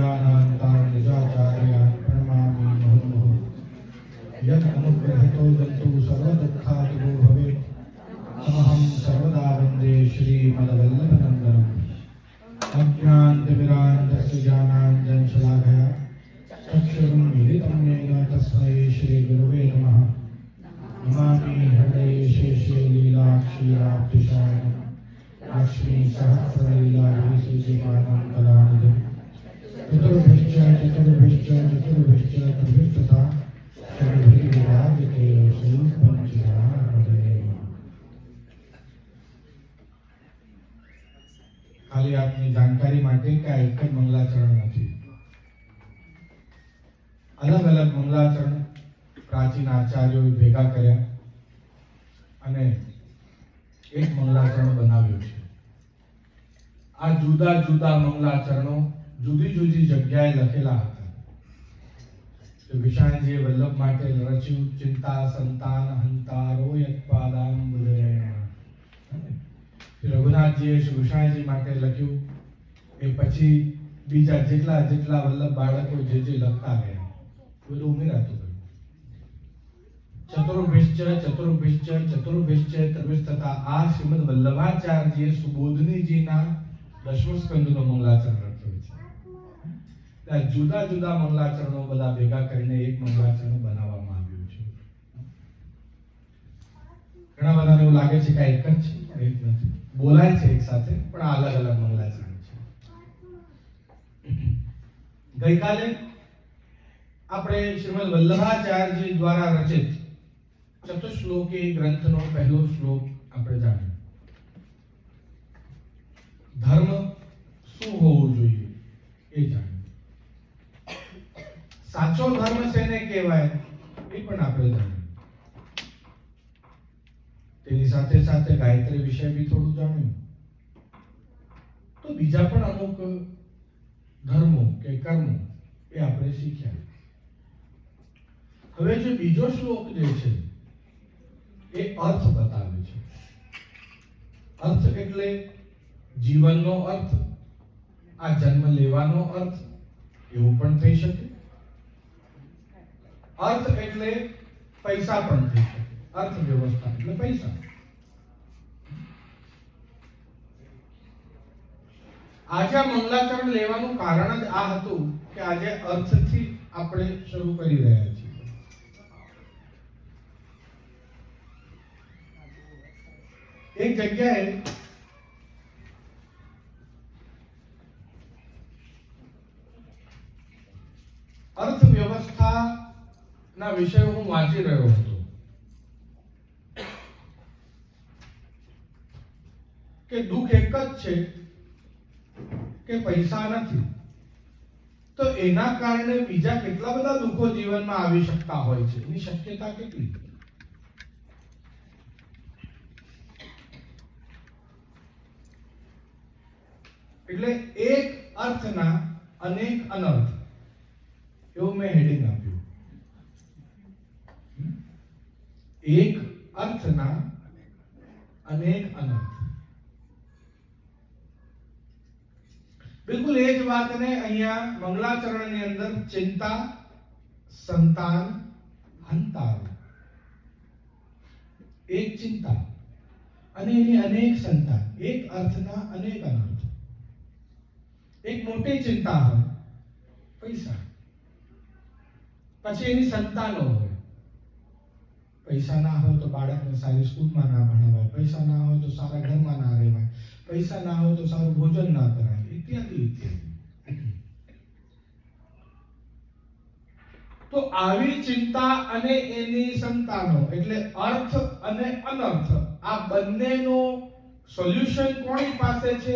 ज्ञानान्तान् निजाचार्यान् प्रणमामि मुहुर्मुहुः। यत् अनुग्रहतो जन्तु सर्वदुःखादिको भवेत् तमहं सर्वदा वन्दे श्रीमद्वल्लभनन्दनम्। अज्ञानतिमिरान्धस्य ज्ञानाञ्जनशलाकया चक्षुरुन्मीलितं येन तस्मै श्रीगुरवे नमः। नमामि हृदये शेषे लीलाक्षीराब्धिशायनं लक्ष्मीसहस्रलीलाविशेषपानं कलानिधिं। चतुर्भिश्च त्रिभिस्तथा षड्भिर्विराजते श्रीपञ्चमहाहृदये। खाली आपनी जानकारी માટે કે આ એક જ મંગલાચરણ નથી, અલગ અલગ મંગલાચરણ પ્રાચીન આચાર્યોએ ભેગા કર્યા અને એક મંગલાચરણ બનાવ્યું છે. આ જુદા જુદા મંગલાચરણો જુદી જુદી જગ્યાએ લખેલા હતા. તો વિશાળજીએ વલ્લભ માટે રચ્યું ચિંતા સંતાન હંતારો યત્પાદાંબુજરેણ. રઘુનાથજીએ શ્રી વિશાળજી માટે લખ્યું. એ પછી બીજા જેટલા જેટલા વલ્લભ બાળકો જે લખતા ગયા બધું ઉમેરાતું ગયું. ચતુર્ભિશ્ચ તથા આ શ્રીમદ વલ્લભાચાર્યજીએ સુબોધનીજીના દશમ સ્કંદનો મંગલાચરણ લખ્યું છે. ત્યાં જુદા જુદા મંગલાચરણો બધા ભેગા કરીને એક મંગલાચરણ બનાવવામાં આવ્યું છે. ઘણા બધાને એવું લાગે છે કે એક જ છે, એક નથી. બોલાય છે એક સાથે પણ અલગ અલગ મંગલાચરણ છે. ગઈકાલે આપણે શ્રીમદ વલ્લભાચાર્યજી દ્વારા રચિત ચતુશ્લોકી ગ્રંથનો પહેલો શ્લોક આપણે જાણ્યો. ધર્મ શું હોવું જોઈએ એ જાણ્યું. સાચો ધર્મ શેને કહેવાય એ પણ આપણે જાણ્યું. તેની સાથે સાથે ગાયત્રી વિશે બી થોડું જાણ્યું. તો બીજા પણ અમુક ધર્મો કે કર્મો એ આપણે શીખ્યા. હવે જે બીજો શ્લોક જે છે એ અર્થ બતાવે છે. અર્થ એટલે જીવનનો અર્થ, આ જન્મ લેવાનો અર્થ એવું પણ થઈ શકે. અર્થ એટલે પૈસા પણ થઈ શકે. અર્થવ્યવસ્થા એટલે પૈસા. આજે મંગલાચરણ લેવાનું કારણ જ આ હતું કે આજે અર્થથી આપણે શરૂ કરી રહ્યા છીએ. એક જગ્યાએ અર્થવ્યવસ્થાના વિષય હું વાંચી રહ્યો હતો કે દુઃખ એક જ છે કે પૈસા નથી. તો એના કારણે બીજા કેટલા બધા દુઃખો જીવનમાં આવી શકતા હોય છે, એની શક્યતા કેટલી? એટલે એક અર્થના અનેક અનર્થ એવું મેં હેડિંગ આપ્યું. એક અર્થના અનેક અનર્થ. બિલકુલ એ જ વાતને અહીંયા મંગલાચરણની અંદર ચિંતા સંતાન હંતારો. એક ચિંતા અને એની અનેક સંતાન. એક અર્થના અનેક અનર્થ. એક મોટી ચિંતા હોય પૈસા, પછી એની સંતાનો હોય. પૈસા ના હોય તો બાળકને સારી સ્કૂલમાં ના ભણાવાય, પૈસા ના હોય તો સારા ઘરમાં ના રહેવાય, પૈસા ના હોય તો સારું ભોજન ના કરાય, ઇત્યાદિ ઇત્યાદિ. તો આવી ચિંતા અને એની સંતાનો એટલે અર્થ અને અનર્થ, આ બંનેનો સોલ્યુશન કોની પાસે છે?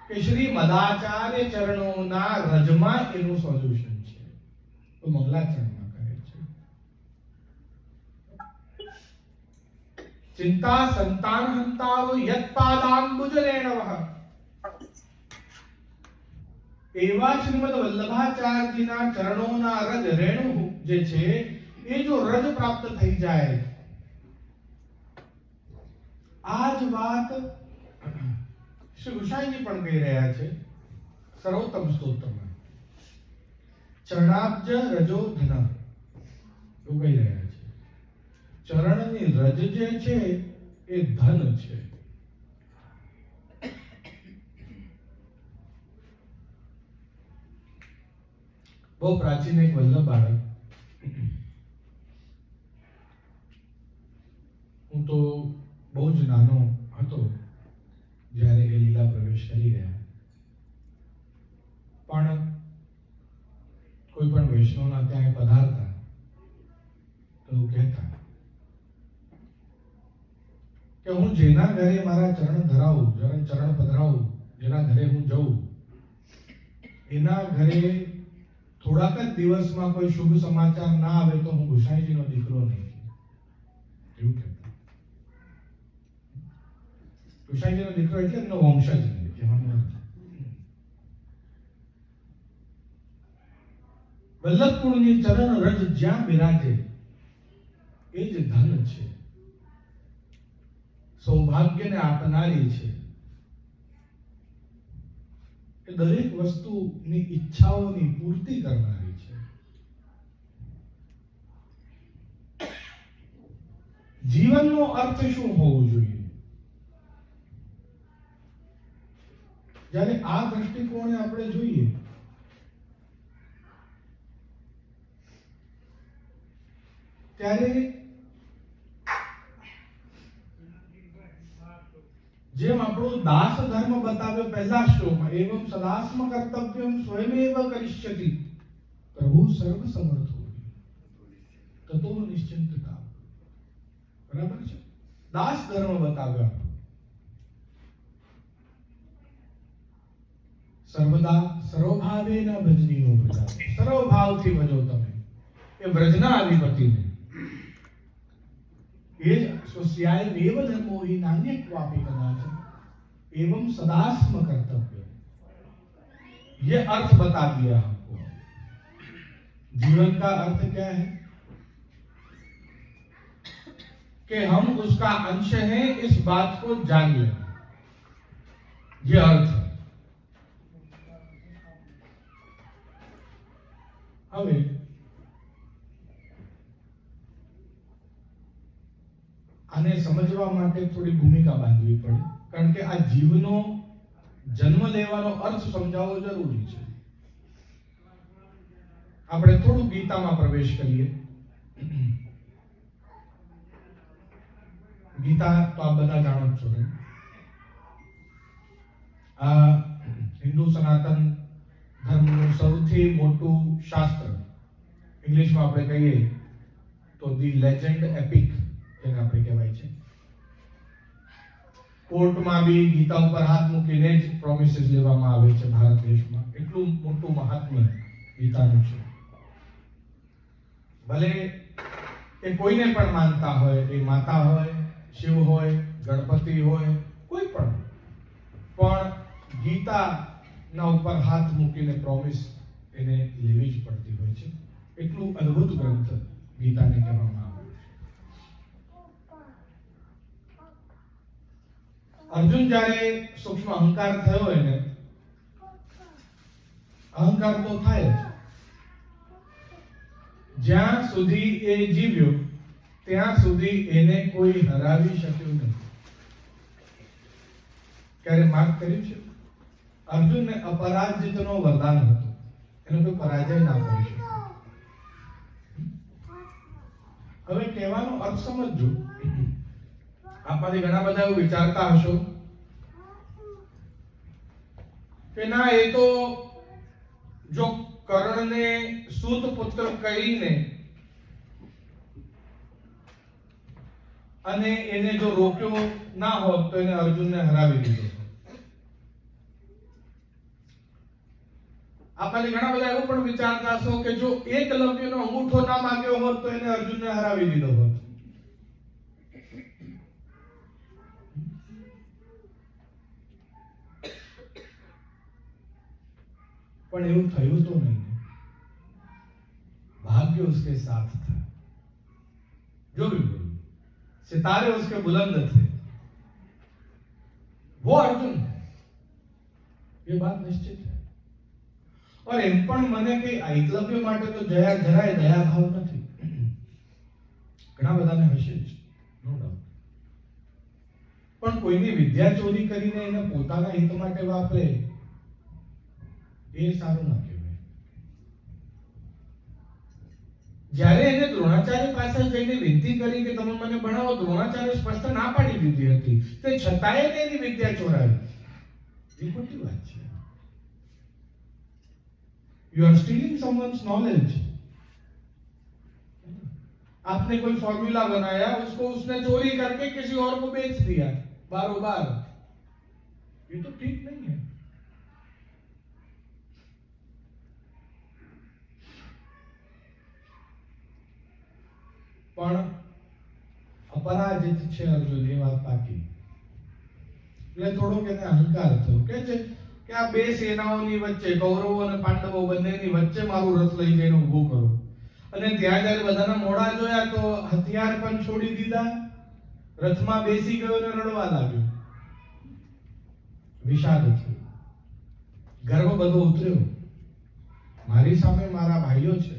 કે શ્રી મદાચાર્ય ચરણોના રજમાં એનું સોલ્યુશન છે. તો મંગલાચરણમાં કહે છે ચિંતા સંતાન હંતારો યત્પાદાંબુજરેણવઃ. એવા શ્રીમદ વલ્લભાચાર્યજીના ચરણોના રજ રેણુ જે છે એ જો રજ પ્રાપ્ત થઈ જાય, આ જ વાત શ્રી ગુસાઈજી પણ કહી રહ્યા છે સર્વોત્તમ સ્તોત્રમાં ચરણાબ્જ રજો ધન એવું કહી રહ્યા છે. ચરણની રજ જે છે એ ધન છે. બહુ પ્રાચીન એક વલ્લભ બાળક, હું તો બહુ જ નાનો હતો જ્યારે એ લીલા પ્રવેશ કરી ગયા, પણ કોઈ પણ વૈષ્ણવના ત્યાં પધારતા તો કહેતા કે હું જેના ઘરે મારા ચરણ ધરાવું, ચરણ પધરાવું, જેના ઘરે હું જઉં, એના ઘરે થોડાક જ દિવસમાં કોઈ શુભ સમાચાર ના આવે તો હું ગુસાઈજીનો દીકરો નહીં, એવું કહેતા. ગુસાઈજીનો દીકરો એટલે એમનો વંશજ નહીં કહેવાનો અર્થ. વલ્લભ કુળની ચરણ રજ જ્યાં બિરાજે એ જ ધન છે, સૌભાગ્યને આપનારી છે. એ દરેક વસ્તુની ઈચ્છાઓની પૂર્તિ કરનારી છે. જીવનનો અર્થ શું હોવો જોઈએ? જ્યારે આ દ્રષ્ટિકોણે આપણે જોઈએ ત્યારે જેમ આપણો દાસ ધર્મ બતાવ્યો પહેલા શ્લોકમાં, એવમ સદાસ્મ કર્તવ્યમ સ્વયમેવ કરિષ્યતિ પ્રભુ સર્વ સમર્થો તતો નિશ્ચિંતતા. બરાબર છે? દાસ ધર્મ બતાવ્યો. સર્વદા સર્વભાવેન ભજનીયો ભજા, સર્વભાવથી ભજો તમે એ વ્રજના અધિપતિને. ये स्वस्याय मेव धर्मो हि नान्य क्वापि कदाचन एवं सदास्म कर्तव्य, ये अर्थ बता दिया हमको. जीवन का अर्थ क्या है? कि हम उसका अंश हैं, इस बात को जान लें. ये अर्थ है. હવે આને સમજવા માટે થોડી ભૂમિકા બાંધવી પડે, કારણ કે આ જીવનો જન્મ લેવાનો અર્થ સમજાવવો જરૂરી છે. આપણે થોડું ગીતામાં પ્રવેશ કરીએ. ગીતા તો આપ બધા જાણો જ છો ને. આ હિન્દુ સનાતન ધર્મનું સૌથી મોટું શાસ્ત્ર, ઇંગ્લિશમાં આપણે કહીએ તો ધી લેજેન્ડ એપિક જેને આપણે કહેવાય છે. કોર્ટમાં બી ગીતા ઉપર હાથ મૂકીને જ પ્રોમિસીસ લેવામાં આવે છે ભારત દેશમાં. એટલું મોટું મહાત્મ્ય ગીતાનું છે. ભલે એ કોઈને પણ માનતા હોય, એ માતા હોય, શિવ હોય, ગણપતિ હોય, કોઈ પણ ગીતાના ઉપર હાથ મૂકીને પ્રોમિસ એને લેવી જ પડતી હોય છે. એટલું અદ્ભુત ગ્રંથ ગીતાને કહેવામાં આવે. અર્જુન જ્યારે સૂક્ષ્મ અહંકાર થયો એને, અહંકાર તો થાય જ. જ્યાં સુધી એ જીવ્યો ત્યાં સુધી એને કોઈ હરાવી શક્યું નહીં. ક્યારે માર્ક કર્યું છે? અર્જુનને અપરાજિતનો વરદાન હતું, એનો કોઈ પરાજય ના કરી શક્યો. હવે કહેવાનો અર્થ સમજજો. આપમાંથી ઘણા બધા એવું વિચારતા હશો કે ના, એ તો જો કર્ણને સૂત પુત્ર કહીને અને એને જો રોક્યો ના હોત તો એને અર્જુનને હરાવી દીધો. આપણને ઘણા બધા એવું પણ વિચારતા હશો કે જો એકલવ્યનો અંગૂઠો ના માંગ્યો હોત તો એને અર્જુનને હરાવી દીધો હોત. પણ એવું થયું તો નહીં. भाग्य उसके साथ था, जो भी बोलो, सितारे उसके बुलंद थे, वो अर्जुन है, ये बात निश्चित है. और એમ પણ મને કે એકલવ્ય માટે તો જરાય દયાભાવ નથી. ઘણા બધાને હશે જ, નો ડાઉટ. પણ કોઈની વિદ્યા ચોરી કરીને એને પોતાના હિત માટે વાપરે એ સારું ના કહેવાય. જ્યારે એને દ્રોણાચાર્ય પાસે જઈને વિનંતી કરી કે તમે મને ભણાવો, દ્રોણાચાર્ય સ્પષ્ટ ના પાડી દીધી હતી, તે છતાંય એને એની વિદ્યા ચોરાવી. એ ખોટી વાત છે. You are stealing someone's knowledge. आपने कोई फॉर्मूला बनाया, उसको उसने चोरी करके किसी और को बेच दिया बारोबार, ये तो ठीक नहीं है. પણ અપરાજિત છે અર્જુન, એ વાત પાકી. એટલે થોડોક એને અહંકાર થયો કે છે કે આ બે સેનાઓની વચ્ચે, કૌરવો અને પાંડવો બંનેની વચ્ચે મારું રથ લઈ જઈને ઊભું કરો. અને ત્યાં જ્યારે બધાના મોઢા જોયા તો હથિયાર પણ છોડી દીધા, રથમાં બેસી ગયો અને રડવા લાગ્યો. વિષાદ થયો, ગર્વ બધો ઉતર્યો. મારી સામે મારા ભાઈઓ છે,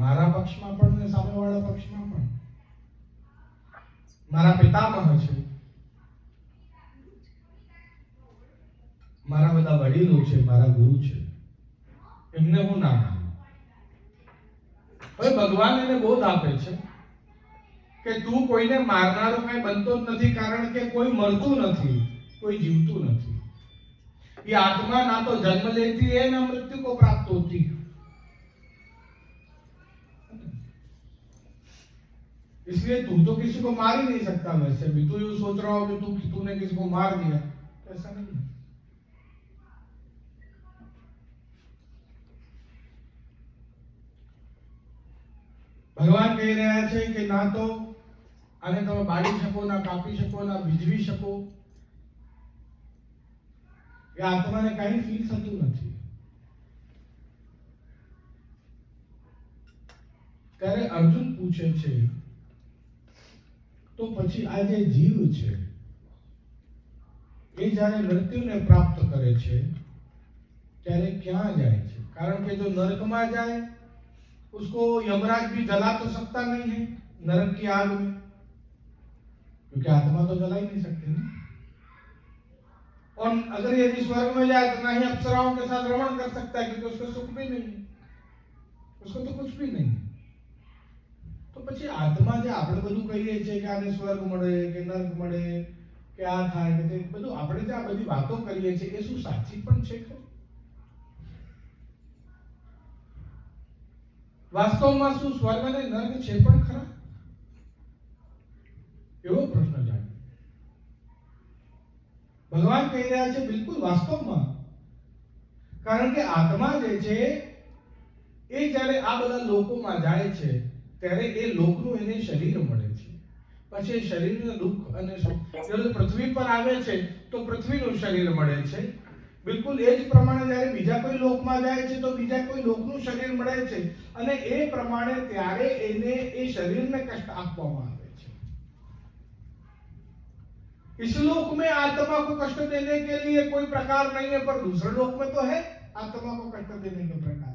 મારા પક્ષમાં પણ ને સામેવાળા પક્ષમાં પણ. મારા પિતામહ છે, મારા બધા વડીલો છે, મારા ગુરુ છે, એમને હું ના માનું. હવે ભગવાન એને બોધ આપે છે કે તું કોઈને મારનારો કઈ બનતો જ નથી, કારણ કે કોઈ મરતું નથી, કોઈ જીવતું નથી. ये आत्मा ना तो जन्म लेती है ना मृत्यु को प्राप्त होती. इसलिए तू तो किसी को मार ही नहीं सकता. वैसे भी तू यूं सोच रहा हो कि तूने किसी को मार दिया, ऐसा नहीं है. ભગવાન કહી રહ્યા છે કે ના તો આને તમે બાળી શકો, ના કાપી શકો, ના વીજવી શકો. એ આત્માને કઈ ફીલ થતું નથી. ત્યારે અર્જુન પૂછે છે તો પછી આ જે જીવ છે એ જ્યારે મૃત્યુને પ્રાપ્ત કરે છે ત્યારે ક્યાં જાય છે? કારણ કે જો નરકમાં જાય, उसको यमराज भी जला तो सकता नहीं है नरक की आग में, क्योंकि आत्मा तो जला ही नहीं सकते ना. और अगर यदि स्वर्ग में जाए तो ना ही अप्सराओं के साथ रमण कर सकता है, क्योंकि उसको सुख भी नहीं है, उसको तो कुछ भी नहीं. तो પછી આત્મા જે આપણે બધું કહીએ છીએ કે આને સ્વર્ગ મળે કે નરક મળે કે આ થાય કે તે બધું આપણે જે આ બધી વાતો કરીએ છીએ એ શું સાચી પણ છે કે વાસ્તવમાં શું સ્વર્ગ અને નર્ક છે પણ ખરા? એવો પ્રશ્ન જાગે. ભગવાન કહી રહ્યા છે બિલકુલ વાસ્તવમાં. કારણ કે આત્મા જે છે એ જ્યારે આ બધા લોકોમાં જાય છે ત્યારે એ લોકનું એને શરીર મળે છે. પછી એ શરીરનું દુઃખ અને જ્યારે પૃથ્વી પર આવે છે તો પૃથ્વીનું શરીર મળે છે. બિલકુલ એ જ પ્રમાણે જ્યારે બીજા કોઈ લોકમાં જાય છે તો બીજા કોઈ લોકનું શરીર મળે છે, અને એ પ્રમાણે ત્યારે એને એ શરીરને કષ્ટ આપવામાં આવે છે. इस लोक में आत्मा को कष्ट देने के लिए कोई प्रकार नहीं है, पर दूसरे लोक में तो है आत्मा को कष्ट देने के प्रकार,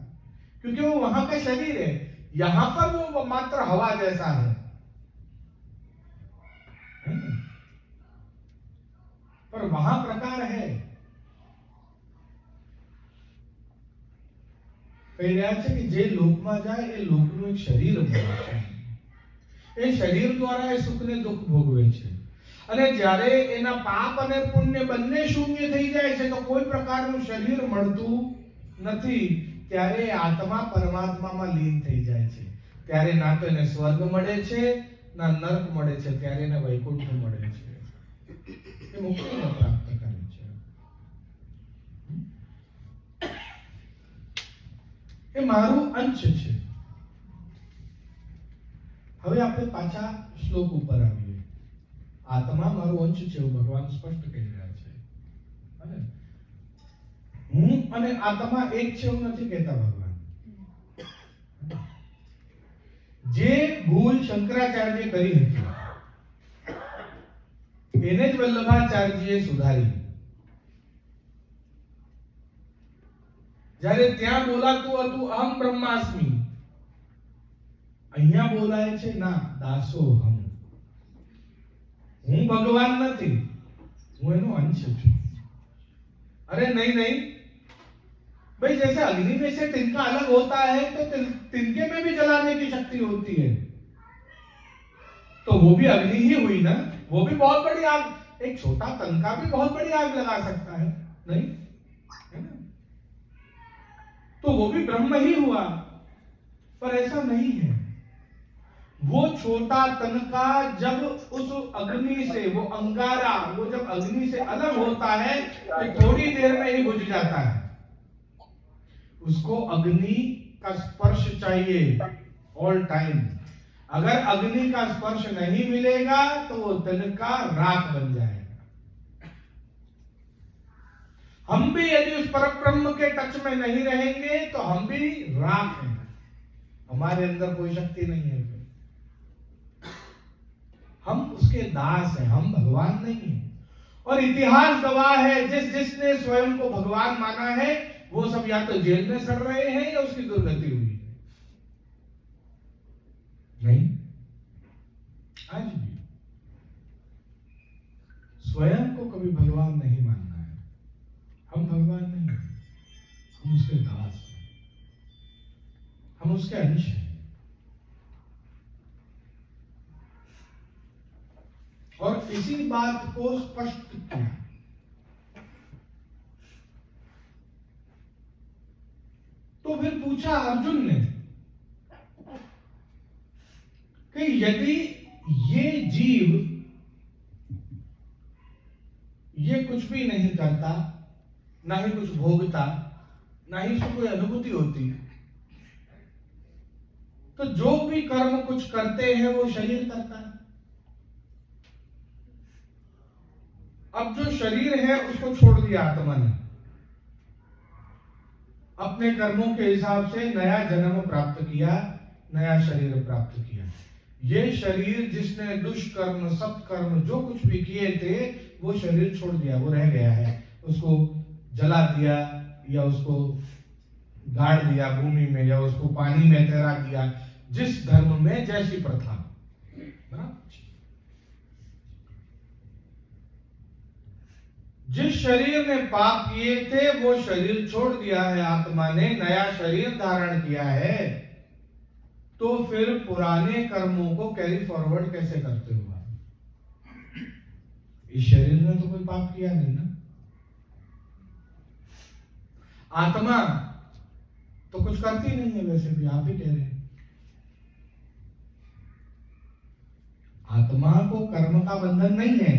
क्योंकि वो वहां का शरीर है. यहां पर वो मात्र हवा जैसा है. पर वहां प्रकार है. કહી રહ્યા છે કે જે લોકમાં જાય એ લોકનું એક શરીર મળે છે. એ શરીર દ્વારા એ સુખ ને દુઃખ ભોગવે છે. અને જ્યારે એના પાપ અને પુણ્ય બંને શૂન્ય થઈ જાય છે તો કોઈ પ્રકારનું શરીર મળતું નથી. ત્યારે આત્મા પરમાત્મામાં લીન થઈ જાય છે. ત્યારે ના તો એને સ્વર્ગ મળે છે ના નરક મળે છે, ત્યારે એને વૈકુંઠ મળે છે. એ મુક્તિને પ્રાપ્ત કરે છે. એ મારું અંશ છે. હવે આપણે પાછા શ્લોક ઉપર આવીએ. આત્મા મારું અંશ છે એવું ભગવાન સ્પષ્ટ કહી રહ્યા છે. હું અને આત્મા એક છે એવું નથી કહેતા ભગવાન. જે ભૂલ શંકરાચાર્ય કરી હતી એને જ વલ્લભાચાર્યજીએ સુધારી. જ્યારે ત્યાં બોલાતું હતું અહમ બ્રહ્માસ્મિ, અહીંયા બોલાય છે ના દાસો હમ, હું ભગવાન નથી, હું એનો અંશ છું. अरे नहीं नहीं भाई, जैसे अग्नि में से तिनका अलग होता है तो तिनके में भी जलाने की शक्ति होती है, तो वो भी अग्नि ही हुई ना. वो भी बहुत बड़ी आग, एक छोटा तनका भी बहुत बड़ी आग लगा सकता है, नहीं है ना. तो वो भी ब्रह्म ही हुआ, पर ऐसा नहीं है. वो छोटा तनका जब उस अग्नि से, वो अंगारा, वो जब अग्नि से अलग होता है तो थोड़ी देर में ही बुझ जाता है. उसको अग्नि का स्पर्श चाहिए ऑल टाइम. अगर अग्नि का स्पर्श नहीं मिलेगा तो वो तनका राख बन जाएगा. हम भी यदि उस परब्रह्म के टच में नहीं रहेंगे तो हम भी राख हैं, हमारे अंदर कोई शक्ति नहीं है. हम उसके दास हैं, हम भगवान नहीं हैं. और इतिहास गवाह है, जिसने स्वयं को भगवान माना है वो सब या तो जेल में सड़ रहे हैं या उसकी दुर्गति हुई है. नहीं, आज भी स्वयं को कभी भगवान नहीं मानना है. हम भगवान नहीं हैं, हम उसके दास हैं, हम उसके अंश हैं. और इसी बात को स्पष्ट किया. तो फिर पूछा अर्जुन ने कि यदि ये जीव ये कुछ भी नहीं करता, ना ही कुछ भोगता, ना ही उसको कोई अनुभूति होती, तो जो भी कर्म कुछ करते हैं वो शरीर करता है. अब जो शरीर है उसको छोड़ दिया आत्मा ने, अपने कर्मों के हिसाब से नया जन्म प्राप्त किया, नया शरीर प्राप्त किया. ये शरीर जिसने दुष्कर्म सत्कर्म जो कुछ भी किए थे वो शरीर छोड़ दिया, वो रह गया है. उसको जला दिया या उसको गाड़ दिया भूमि में या उसको पानी में तैरा दिया, जिस धर्म में जैसी प्रथा. जिस शरीर ने पाप किए थे वो शरीर छोड़ दिया है आत्मा ने, नया शरीर धारण किया है. तो फिर पुराने कर्मों को कैरी फॉरवर्ड कैसे करते हो आप? इस शरीर ने तो कोई पाप किया नहीं ना. आत्मा तो कुछ करती नहीं है, वैसे भी आप ही कह रहे हैं. आत्मा को कर्म का बंधन नहीं है.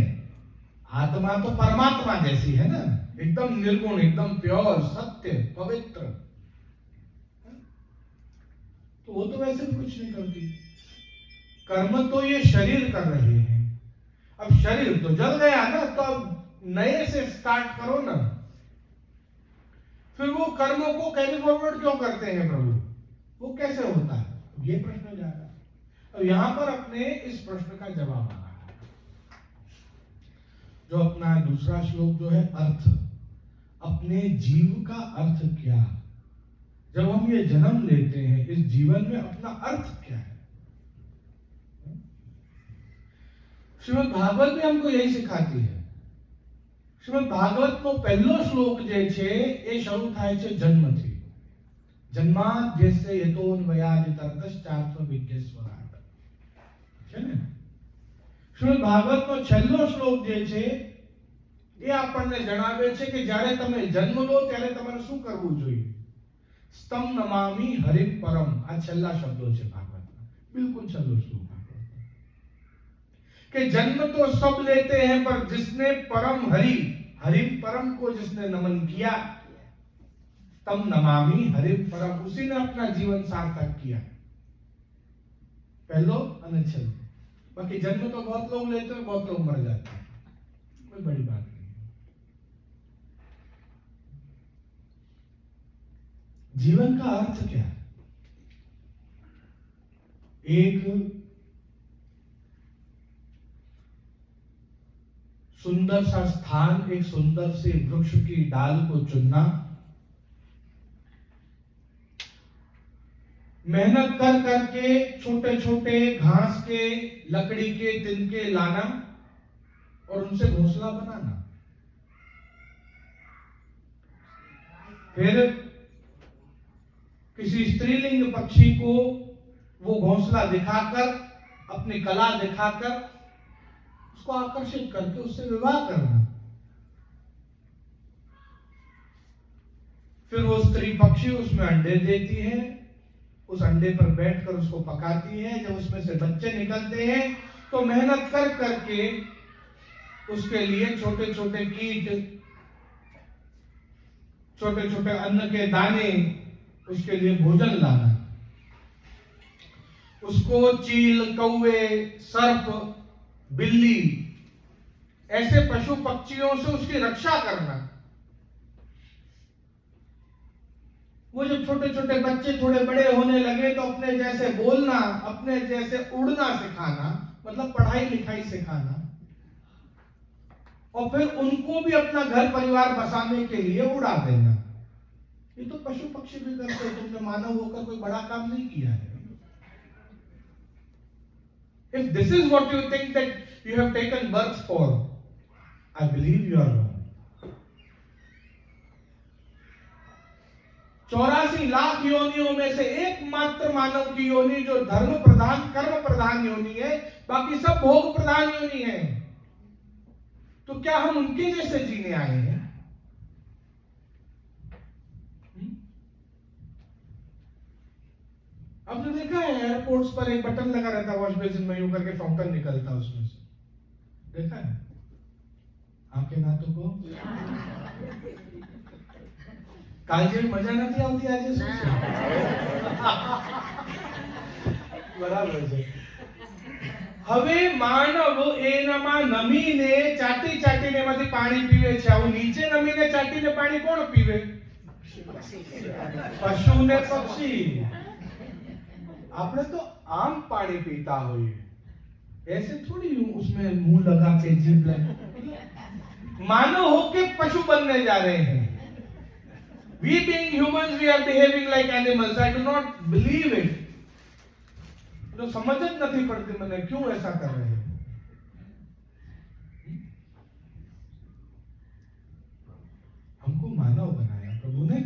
आत्मा तो परमात्मा जैसी है ना, एकदम निर्गुण, एकदम प्योर, सत्य, पवित्र. तो वो तो वैसे भी कुछ नहीं करती. कर्म तो ये शरीर कर रहे हैं. अब शरीर तो जल गया ना, तो अब नए से स्टार्ट करो ना. फिर वो कर्मों को कैरी फॉरवर्ड क्यों करते हैं प्रभु? वो कैसे होता है? ये प्रश्न जा रहा है. अब यहां पर अपने इस प्रश्न का जवाब आ रहा है. जो अपना दूसरा श्लोक जो है अर्थ, अपने जीव का अर्थ क्या? जब हम ये जन्म लेते हैं इस जीवन में अपना अर्थ क्या है? श्रीमद् भागवत भी हमको यही सिखाती है. શ્રીમદ ભાગવતનો પહેલો શ્લોક જે છે એ શરૂ થાય છે જન્મથી. જન્માદ્યસ્ય યતોન્વયાદિતરતશ્ચાર્થવિદ્યેશ્વરાટ છે ને. શ્રીમદ ભાગવતનો છેલ્લો શ્લોક જે છે એ આપણને જણાવે છે કે જ્યારે તમે જન્મ લો ત્યારે તમારે શું કરવું જોઈએ. સ્તમ નમામિ હરિમ પરમ, આ છેલ્લા શબ્દો છે ભાગવતના, बिल्कुल છેલ્લો શ્લોક कि जन्म तो सब लेते हैं पर जिसने परम हरि, हरि परम को जिसने नमन किया, तम नमामि हरि परम, उसी ने अपना जीवन सार्थक किया. पहलो અને છેલ્લો. बाकी जन्म तो बहुत लोग लेते हैं, बहुत लोग मर जाते हैं, कोई बड़ी बात नहीं. जीवन का अर्थ क्या है? एक सुंदर सा स्थान, एक सुंदर से वृक्ष की डाल को चुनना, मेहनत कर करके छोटे छोटे घास के, लकड़ी के तिनके लाना और उनसे घोंसला बनाना। फिर किसी स्त्रीलिंग पक्षी को वो घोंसला दिखाकर, अपनी कला दिखाकर उसको आकर्षित करके उससे विवाह करना। फिर वो स्त्री पक्षी उसमें अंडे देती है, उस अंडे पर बैठकर उसको पकाती है। जब उसमें से बच्चे निकलते हैं तो मेहनत कर करके उसके लिए छोटे छोटे कीट, छोटे छोटे अन्न के दाने, उसके लिए भोजन लाना। उसको चील, कौवे, सर्प, बिल्ली, ऐसे पशु पक्षियों से उसकी रक्षा करना। वो जब छोटे छोटे बच्चे थोड़े बड़े होने लगे तो अपने जैसे बोलना, अपने जैसे उड़ना सिखाना, मतलब पढ़ाई लिखाई सिखाना, और फिर उनको भी अपना घर परिवार बसाने के लिए उड़ा देना। ये तो पशु पक्षी भी करते हैं, तुमने मानव होकर कोई बड़ा काम नहीं किया है। If this is what you think that you have taken birth for, I believe you are wrong. 84 lakh योनियों में से एकमात्र मानव की योनि जो धर्म प्रधान, कर्म प्रधान योनि है, बाकी सब भोग प्रधान योनि है। तो क्या हम उनके जैसे जीने आए हैं? आपने देखा है एयरपोर्ट्स पर एक बटन लगा रहता है, वॉश बेसिन में यूं करके फाउंटेन निकलता है उसमें से, देखा है? आपके नातों को कालजे मजा નથી આવતી આજે શું છે? બરાબર છે। હવે માનવ એનામાં નમીને ચાટી ચાટીને એમાંથી પાણી પીવે છે। આવું નીચે નમીને ચાટીને પાણી કોણ પીવે? પશુ ને પક્ષી। આપણે તો આમ પાણી पीता હોઈએ, ऐसे थोड़ी उसमें मुंह लगा के जीभ लगा। मानव होके पशु बनने जा रहे हैं। We being humans, we are behaving like animals. I do not believe it. तो समझ नहीं पड़ती मैंने क्यों ऐसा कर रहे हैं। हमको मानव बनाया प्रभु ने,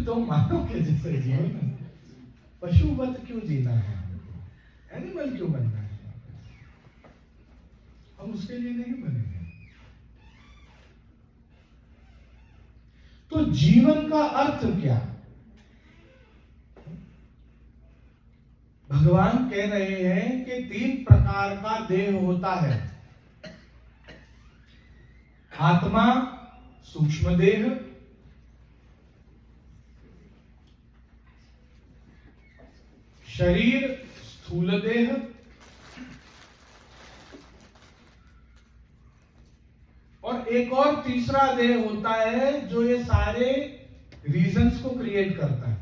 तो मानव के जैसे जियो ना। पशुवत क्यों जीना है? एनिमल क्यों बनना है? हम उसके लिए नहीं बनेंगे। तो जीवन का अर्थ क्या? भगवान कह रहे हैं कि 3 प्रकार का देह होता है। आत्मा सूक्ष्म देह, शरीर स्थूल देह, और एक और तीसरा देह होता है जो ये सारे रीजंस को क्रिएट करता है।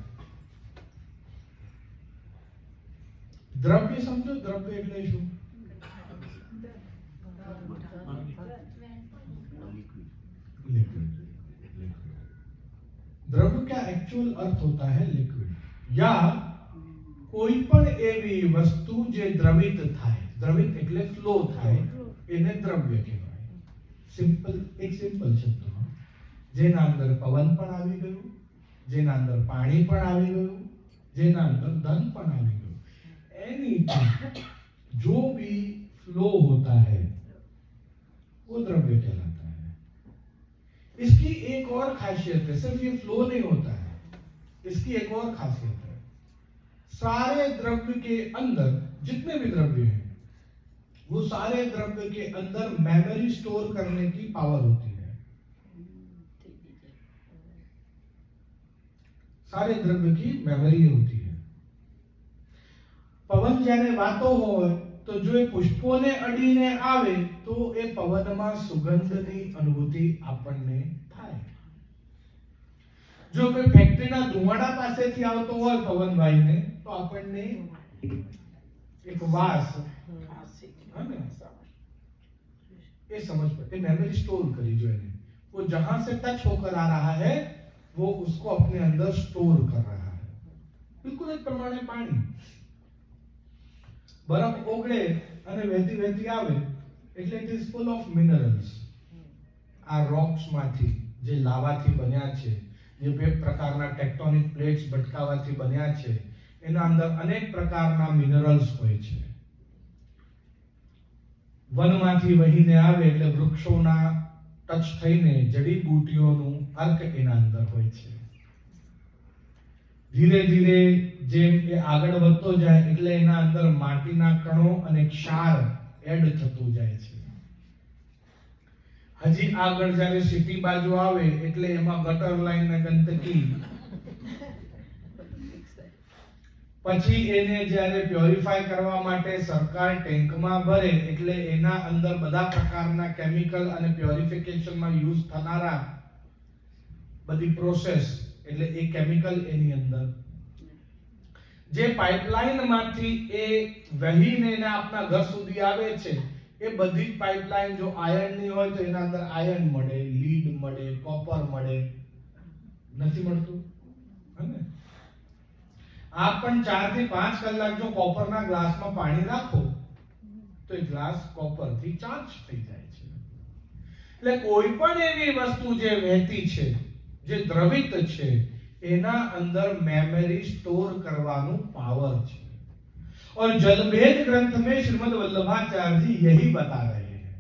द्रव्य समझो, द्रव्य એટલે શું? द्रव्य का एक्चुअल अर्थ होता है लिक्विड, या कोई पण एवी वस्तु जे द्रवित थाय। द्रवित એટલે फ्लो थाय, એને દ્રવ્ય કહેવાય। સિમ્પલ, એક સિમ્પલ શબ્દમાં જેના અંદર પવન પણ આવી ગયું, જેના અંદર પાણી પણ આવી ગયું, જેના અંદર ધન પણ આવી ગયું, एनीथिंग जो भी फ्लो होता है वो द्रव्य कहलाता है। इसकी एक और खासियत है, सिर्फ ये फ्लो नहीं होता है, इसकी एक और खासियत है, सारे द्रव्य के अंदर जितने भी द्रव्य हैं वो सारे द्रव्य के अंदर मेमोरी स्टोर करने की पावर होती है। सारे द्रव्य की मेमोरी होती है। પવન જ્યારે વાતો હોય તો જો એ પુષ્પોને અડીને આવે તો એ પવનમાં સુગંધની અનુભૂતિ આપણને થાય। જો કોઈ ફેક્ટરીના ધુમાડા પાસેથી આવતો હોય પવન વાઈને તો આપણને એક વાસ ये समझ पड़ती, मेमोरी स्टोर करी जो है, वो जहां से टच होकर आ रहा है वो उसको अपने अंदर स्टोर कर रहा है। બિલકુલ એ પ્રમાણે પાણી. બરફ ઓગળે અને વહેતી વહેતી આવે એટલે it is full of minerals. આ રોક્સ માંથી જે લાવાથી બન્યા છે, જે બે પ્રકારના ટેક્ટોનિક પ્લેટ્સ ભટકાવાથી બન્યા છે, એના અંદર અનેક પ્રકારના મિનરલ્સ હોય છે. વનમાંથી વહીને આવે એટલે વૃક્ષોના ટચ થઈને જડીબુટીઓનું અર્ક એના અંદર હોય છે. ધીરે ધીરે જેમ એ આગળ વધતો જાય એટલે એના અંદર માટીના કણો અને ક્ષાર એડ થતું જાય છે. હજી આગળ જ્યારે સિટી બાજુ આવે એટલે એમાં ગટર લાઈન ને ગંદકી, પછી એને જ્યારે પ્યોરિફાય કરવા માટે સરકાર ટેન્કમાં ભરે એટલે એના અંદર બધા પ્રકારના કેમિકલ અને પ્યોરિફિકેશનમાં યુઝ થનારા બધી પ્રોસેસ, એટલે એ કેમિકલ એની અંદર જે પાઇપલાઇન માંથી એ વહીને આપણા ઘર સુધી આવે છે, એ બધી જ પાઇપલાઇન જો આયર્નની હોય તો એના અંદર આયર્ન મળે, લીડ મળે, કોપર મળે. નથી મળતું હે? આપ પણ 4 થી 5 કલાક જો કોપરના ગ્લાસમાં પાણી રાખો તો એ ગ્લાસ કોપરથી ચાર્જ થઈ જાય છે. એટલે કોઈ પણ એવી વસ્તુ જે વહેતી છે, જે દ્રવિત છે, એના અંદર मेमोरी स्टोर કરવાનું પાવર છે. और जलभेद ग्रंथ में श्रीमद् वल्लभाचार्य जी यही बता रहे हैं.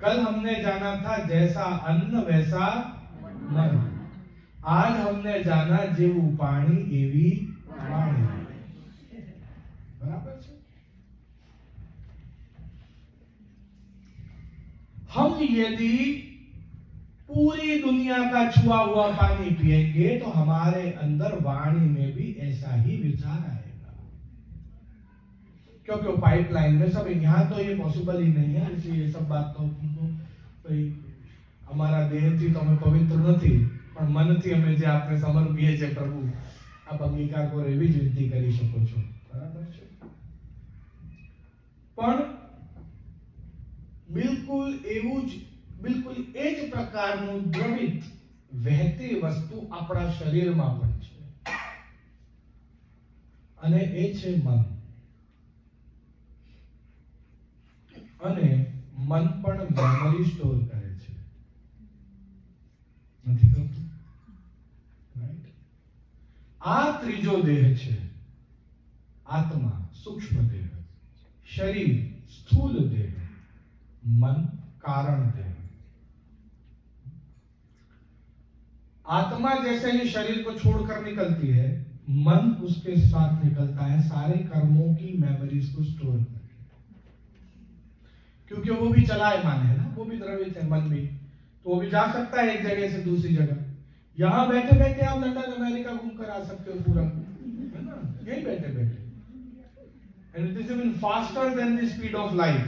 कल हमने जाना था जैसा अन्न वैसा मन. आज हमने जाना जेवू पाणी एवी वाणी. बराबर છે? हम यदि पूरी दुनिया का छुआ हुआ पानी पिएंगे तो हमारे अंदर वाणी में भी ऐसा ही विचार आएगा. क्योंकि पाइपलाइन में सब, यहाँ तो ये पॉसिबल ही नहीं है, इसलिए ये सब बात तो भाई हमारा देह थी तो हमें पवित्र નથી, પણ મનથી અમે જે આપણે સમર્પીએ છે પ્રભુ, આપ અંગીકાર કરો એવી જ વિનંતી કરી શકો છો. બરાબર છે? પણ બિલકુલ એવું જ, બિલકુલ એ જ પ્રકારનું દ્રવિત વહેતી વસ્તુ આપણા શરીરમાં પણ છે, અને એ છે મન. અને મન પણ મેમરી સ્ટોર કરે છે, નથી કરતું? રાઈટ? આ ત્રીજો દેહ છે. આત્મા સૂક્ષ્મ દેહ, શરીર સ્થૂલ દેહ, मन कारण देह. आत्मा जैसे ही शरीर को छोड़कर निकलती है, मन उसके साथ निकलता है सारे कर्मों की मेमोरीज को स्टोर करके, क्योंकि वो भी चलायमान है ना, वो भी द्रवित है, मन भी, तो वो भी जा सकता है एक जगह से दूसरी जगह. यहां बैठे बैठे आप लंदन अमेरिका घूम कर आ सकते हो पूरा, है ना, यही बैठे बैठे. And it is even faster than the speed of light.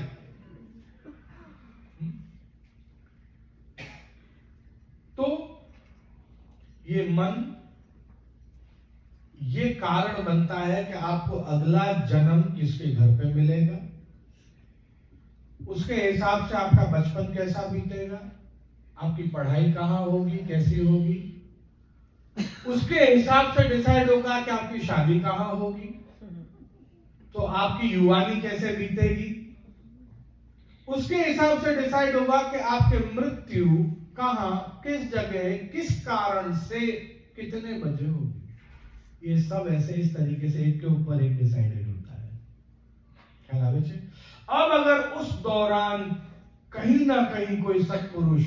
तो ये मन, ये कारण बनता है कि आपको अगला जन्म किसके घर पे मिलेगा, उसके हिसाब से आपका बचपन कैसा बीतेगा, आपकी पढ़ाई कहां होगी, कैसी होगी, उसके हिसाब से डिसाइड होगा कि आपकी शादी कहां होगी, तो आपकी युवानी कैसे बीतेगी, उसके हिसाब से डिसाइड होगा कि आपकी मृत्यु कहां, किस जगह, किस कारण से, कितने बजे होगी. ये सब ऐसे इस तरीके से एक के ऊपर एक डिसाइडेड होता है. ख्याल आवे छे? अब अगर उस दौरान कहीं ना कहीं कोई सत्पुरुष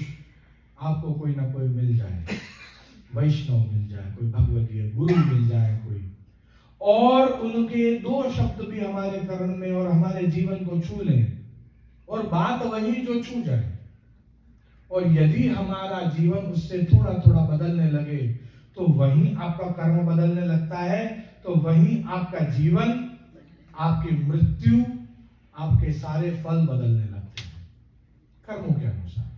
आपको कोई ना कोई मिल जाए, वैष्णव मिल जाए, कोई भगवतीय गुरु मिल जाए कोई, और उनके 2 शब्द भी हमारे कर्ण में और हमारे जीवन को छू लें, और बात वही जो छू जाए, और यदि हमारा जीवन उससे थोड़ा थोड़ा बदलने लगे तो वहीं आपका कर्म बदलने लगता है, तो वहीं आपका जीवन, आपकी मृत्यु, आपके सारे फल बदलने लगते हैं कर्मों के अनुसार.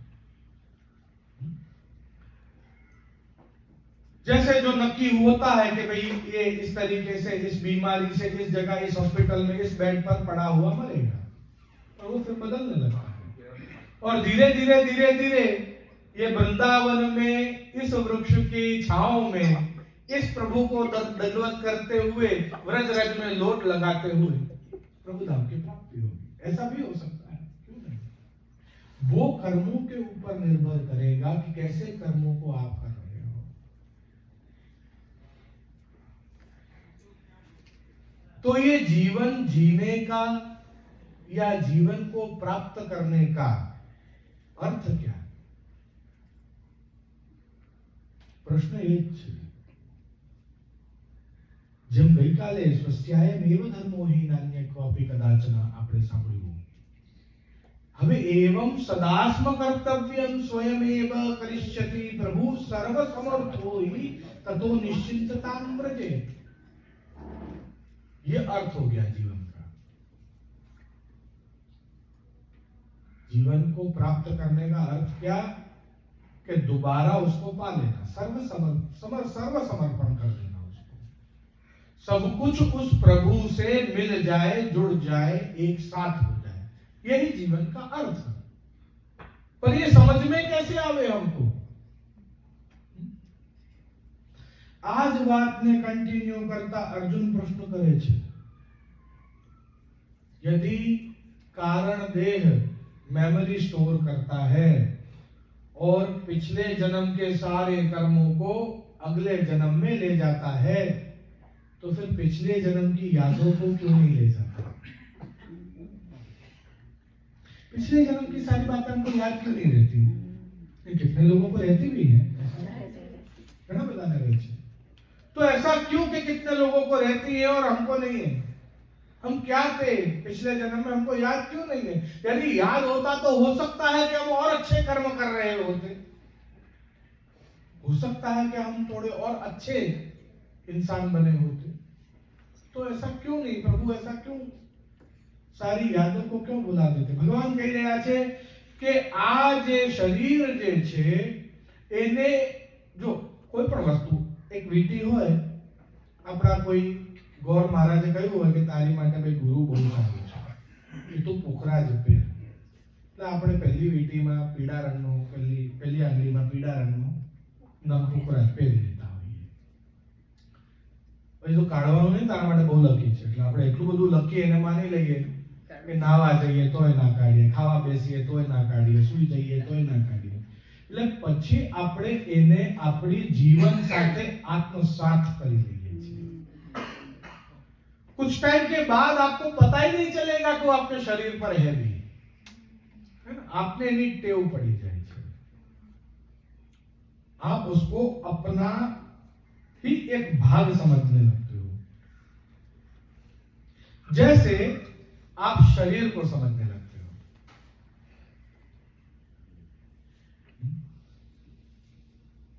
जैसे जो नक्की होता है कि भाई ये इस तरीके से, इस बीमारी से, इस जगह, इस हॉस्पिटल में, इस बेड पर पड़ा हुआ मरेगा, और वो फिर बदलने लगता है. और धीरे धीरे धीरे धीरे ये वृंदावन में इस वृक्ष की छांव में इस प्रभु को दंडवत करते हुए व्रज रज में लोट लगाते हुए प्रभु धाम की प्राप्ति होगी। ऐसा भी हो सकता है, क्यों नहीं? वो कर्मों के ऊपर निर्भर करेगा कि कैसे कर्मों को आप कर रहे हो। तो ये जीवन जीने का या जीवन को प्राप्त करने का अर्थ क्या? प्रश्न एक છે જેમ ગઈકાલે સ્વસ્યાયમેવ ધર્મો હિ નાન્ય ક્વાપી કદાચન આપણે સાંભળ્યું, હવે એવમ સદાસ્મ કર્તવ્યમ સ્વયમેવ કરિષ્યતિ પ્રભુ સર્વ સમર્થો हि તતો નિશ્ચિંતતામ વ્રજે। ये अर्थ हो गया जीवन का। जीवन को प्राप्त करने का अर्थ क्या? कि दोबारा उसको पा लेना, सर्व समर्पण कर देना उसको, सब कुछ उस प्रभु से मिल जाए, जुड़ जाए, एक साथ हो जाए, यही जीवन का अर्थ। पर ये समझ में कैसे आवे हमको? आज बात ने कंटिन्यू करता अर्जुन प्रश्न करे छे, यदि कारण देह मेमोरी स्टोर करता है और पिछले जन्म के सारे कर्मों को अगले जन्म में ले जाता है, तो फिर पिछले जन्म की यादों को क्यों नहीं ले जाता? पिछले जन्म की सारी बातें हमको याद क्यों नहीं रहती? कितने लोगों को रहती भी है, है ना, बताने रहे। तो ऐसा क्यों कि कितने लोगों को रहती है और हमको नहीं है? हम क्या थे पिछले जन्म में, हमको याद क्यों नहीं है? यदि याद होता तो हो सकता है कि हम और अच्छे कर्म कर रहे होते, हो सकता है कि हम थोड़े और अच्छे इंसान बने होते। तो ऐसा क्यों नहीं? प्रभु ऐसा क्यों सारी यादों को क्यों भुला देते? भगवान कही રહ્યા છે કે આ જે શરીર જે છે એને, જો કોઈ પણ વસ્તુ, એક વીટી હોય, આપણા કોઈ ગોર મહારાજે કહ્યું હોય કે તારી માટે ભાઈ ગુરુ બહુ સારું છે, એ તું પોખરા જ પહેર, એટલે આપણે પહેલી વીટીમાં પીળા રંગનો, પહેલી આંગળીમાં પીળા રંગનો નખ પોખરા પહેરી લેતા હોઈએ। પછી તો કાઢવાનું નહીં, તારા માટે બહુ લકી છે, એટલે આપણે એટલું બધું લકી એને માની લઈએ કે નાવા જઈએ તોય ના કાઢીએ, ખાવા બેસીએ તોય ના કાઢીએ, સૂઈ જઈએ તોય ના કાઢીએ, એટલે પછી આપણે એને આપણી જીવન સાથે આત્મસાત કરી લઈએ છીએ। कुछ टाइम के बाद आपको पता ही नहीं चलेगा कि वो आपके शरीर पर है भी, है ना, आपने एनी टेव पड़ी जाए छे, आप उसको अपना ही एक भाग समझने लगते हो, जैसे आप शरीर को समझने लगते हो।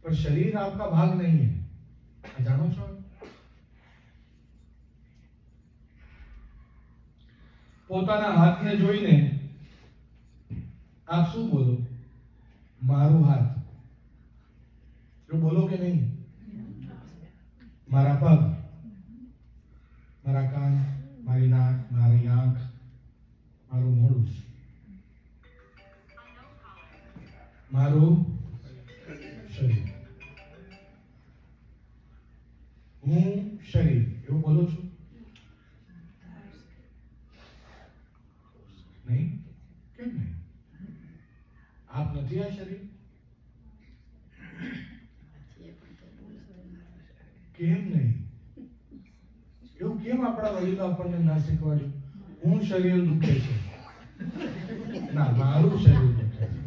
पर शरीर आपका भाग नहीं है, जानो છો? પોતાના હાથને જોઈને આપ શું બોલો? મારું હાથ, એવું બોલો કે નહીં? મારા પગ, મારા કાન, મારી નાક, મારી આંખ, મારું મોઢું, મારું શરીર, હું શરીર, એવું બોલો છો? नहीं? क्यों नहीं? आप नहीं आ शरीर? केम नहीं? એવું કેમ આપણા વડીલો આપણને ના શીખવાડ્યું? હું શરીર દુખે છે, ના મારું શરીર દુખે છે,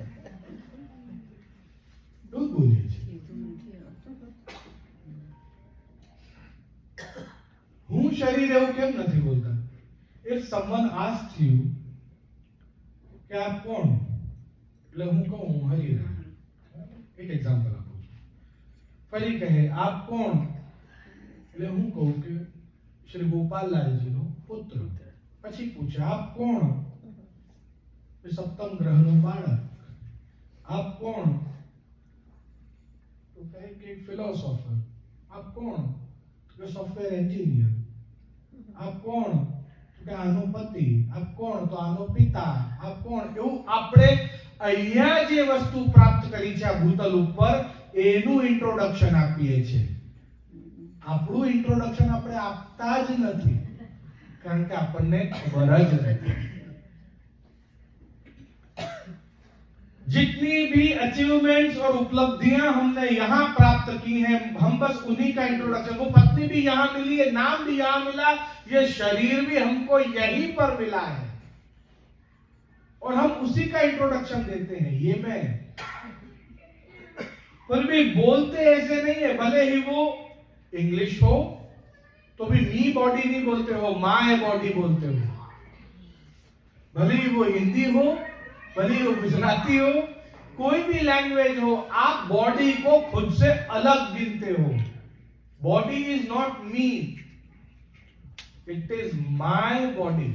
એવું બોલીએ છીએ। હું શરીર એવું કેમ નથી બોલતા? If someone asks you કે આપ કોણ, એટલે હું કહું હું હરિરામ, એક એક્ઝામ્પલ આપું છું। ફરી કહે આપ કોણ, એટલે હું કહું કે શ્રી ગોપાલલાલજીનો પુત્ર, પછી પૂછે આપ કોણ, સપ્તમ ગ્રહનો બાળક, આપ કોણ, તો કહે કે ફિલોસોફર, આપ કોણ, તો સોફ્ટવેર એન્જિનિયર, આપ કોણ, કે આનો પતિ, આપ કોણ, તો આનો પિતા, આપ કોણ, એવું આપણે અહીંયા જે વસ્તુ પ્રાપ્ત કરી છે આ ભૂતલ ઉપર એનું ઇન્ટ્રોડક્શન આપીએ છીએ। આપણું ઇન્ટ્રોડક્શન આપણે આપતા જ નથી, કારણ કે આપણને ખબર જ નથી। जितनी भी अचीवमेंट्स और उपलब्धियां हमने यहाँ प्राप्त की हैं, हम बस उन्हीं का इंट्रोडक्शन, वो पत्नी भी यहाँ मिली है, नाम भी यहाँ मिला, ये शरीर भी हमको यहीं पर मिला है और हम उसी का इंट्रोडक्शन देते हैं, ये मैं। पर भी बोलते ऐसे नहीं है, भले ही वो इंग्लिश हो तो भी मी बॉडी नहीं बोलते हो, माय बॉडी बोलते हो। भले ही वो हिंदी हो, भले ही वो गुजराती हो, कोई भी लैंग्वेज हो, आप बॉडी को खुद से अलग गिनते हो। Body is not me, it is my body.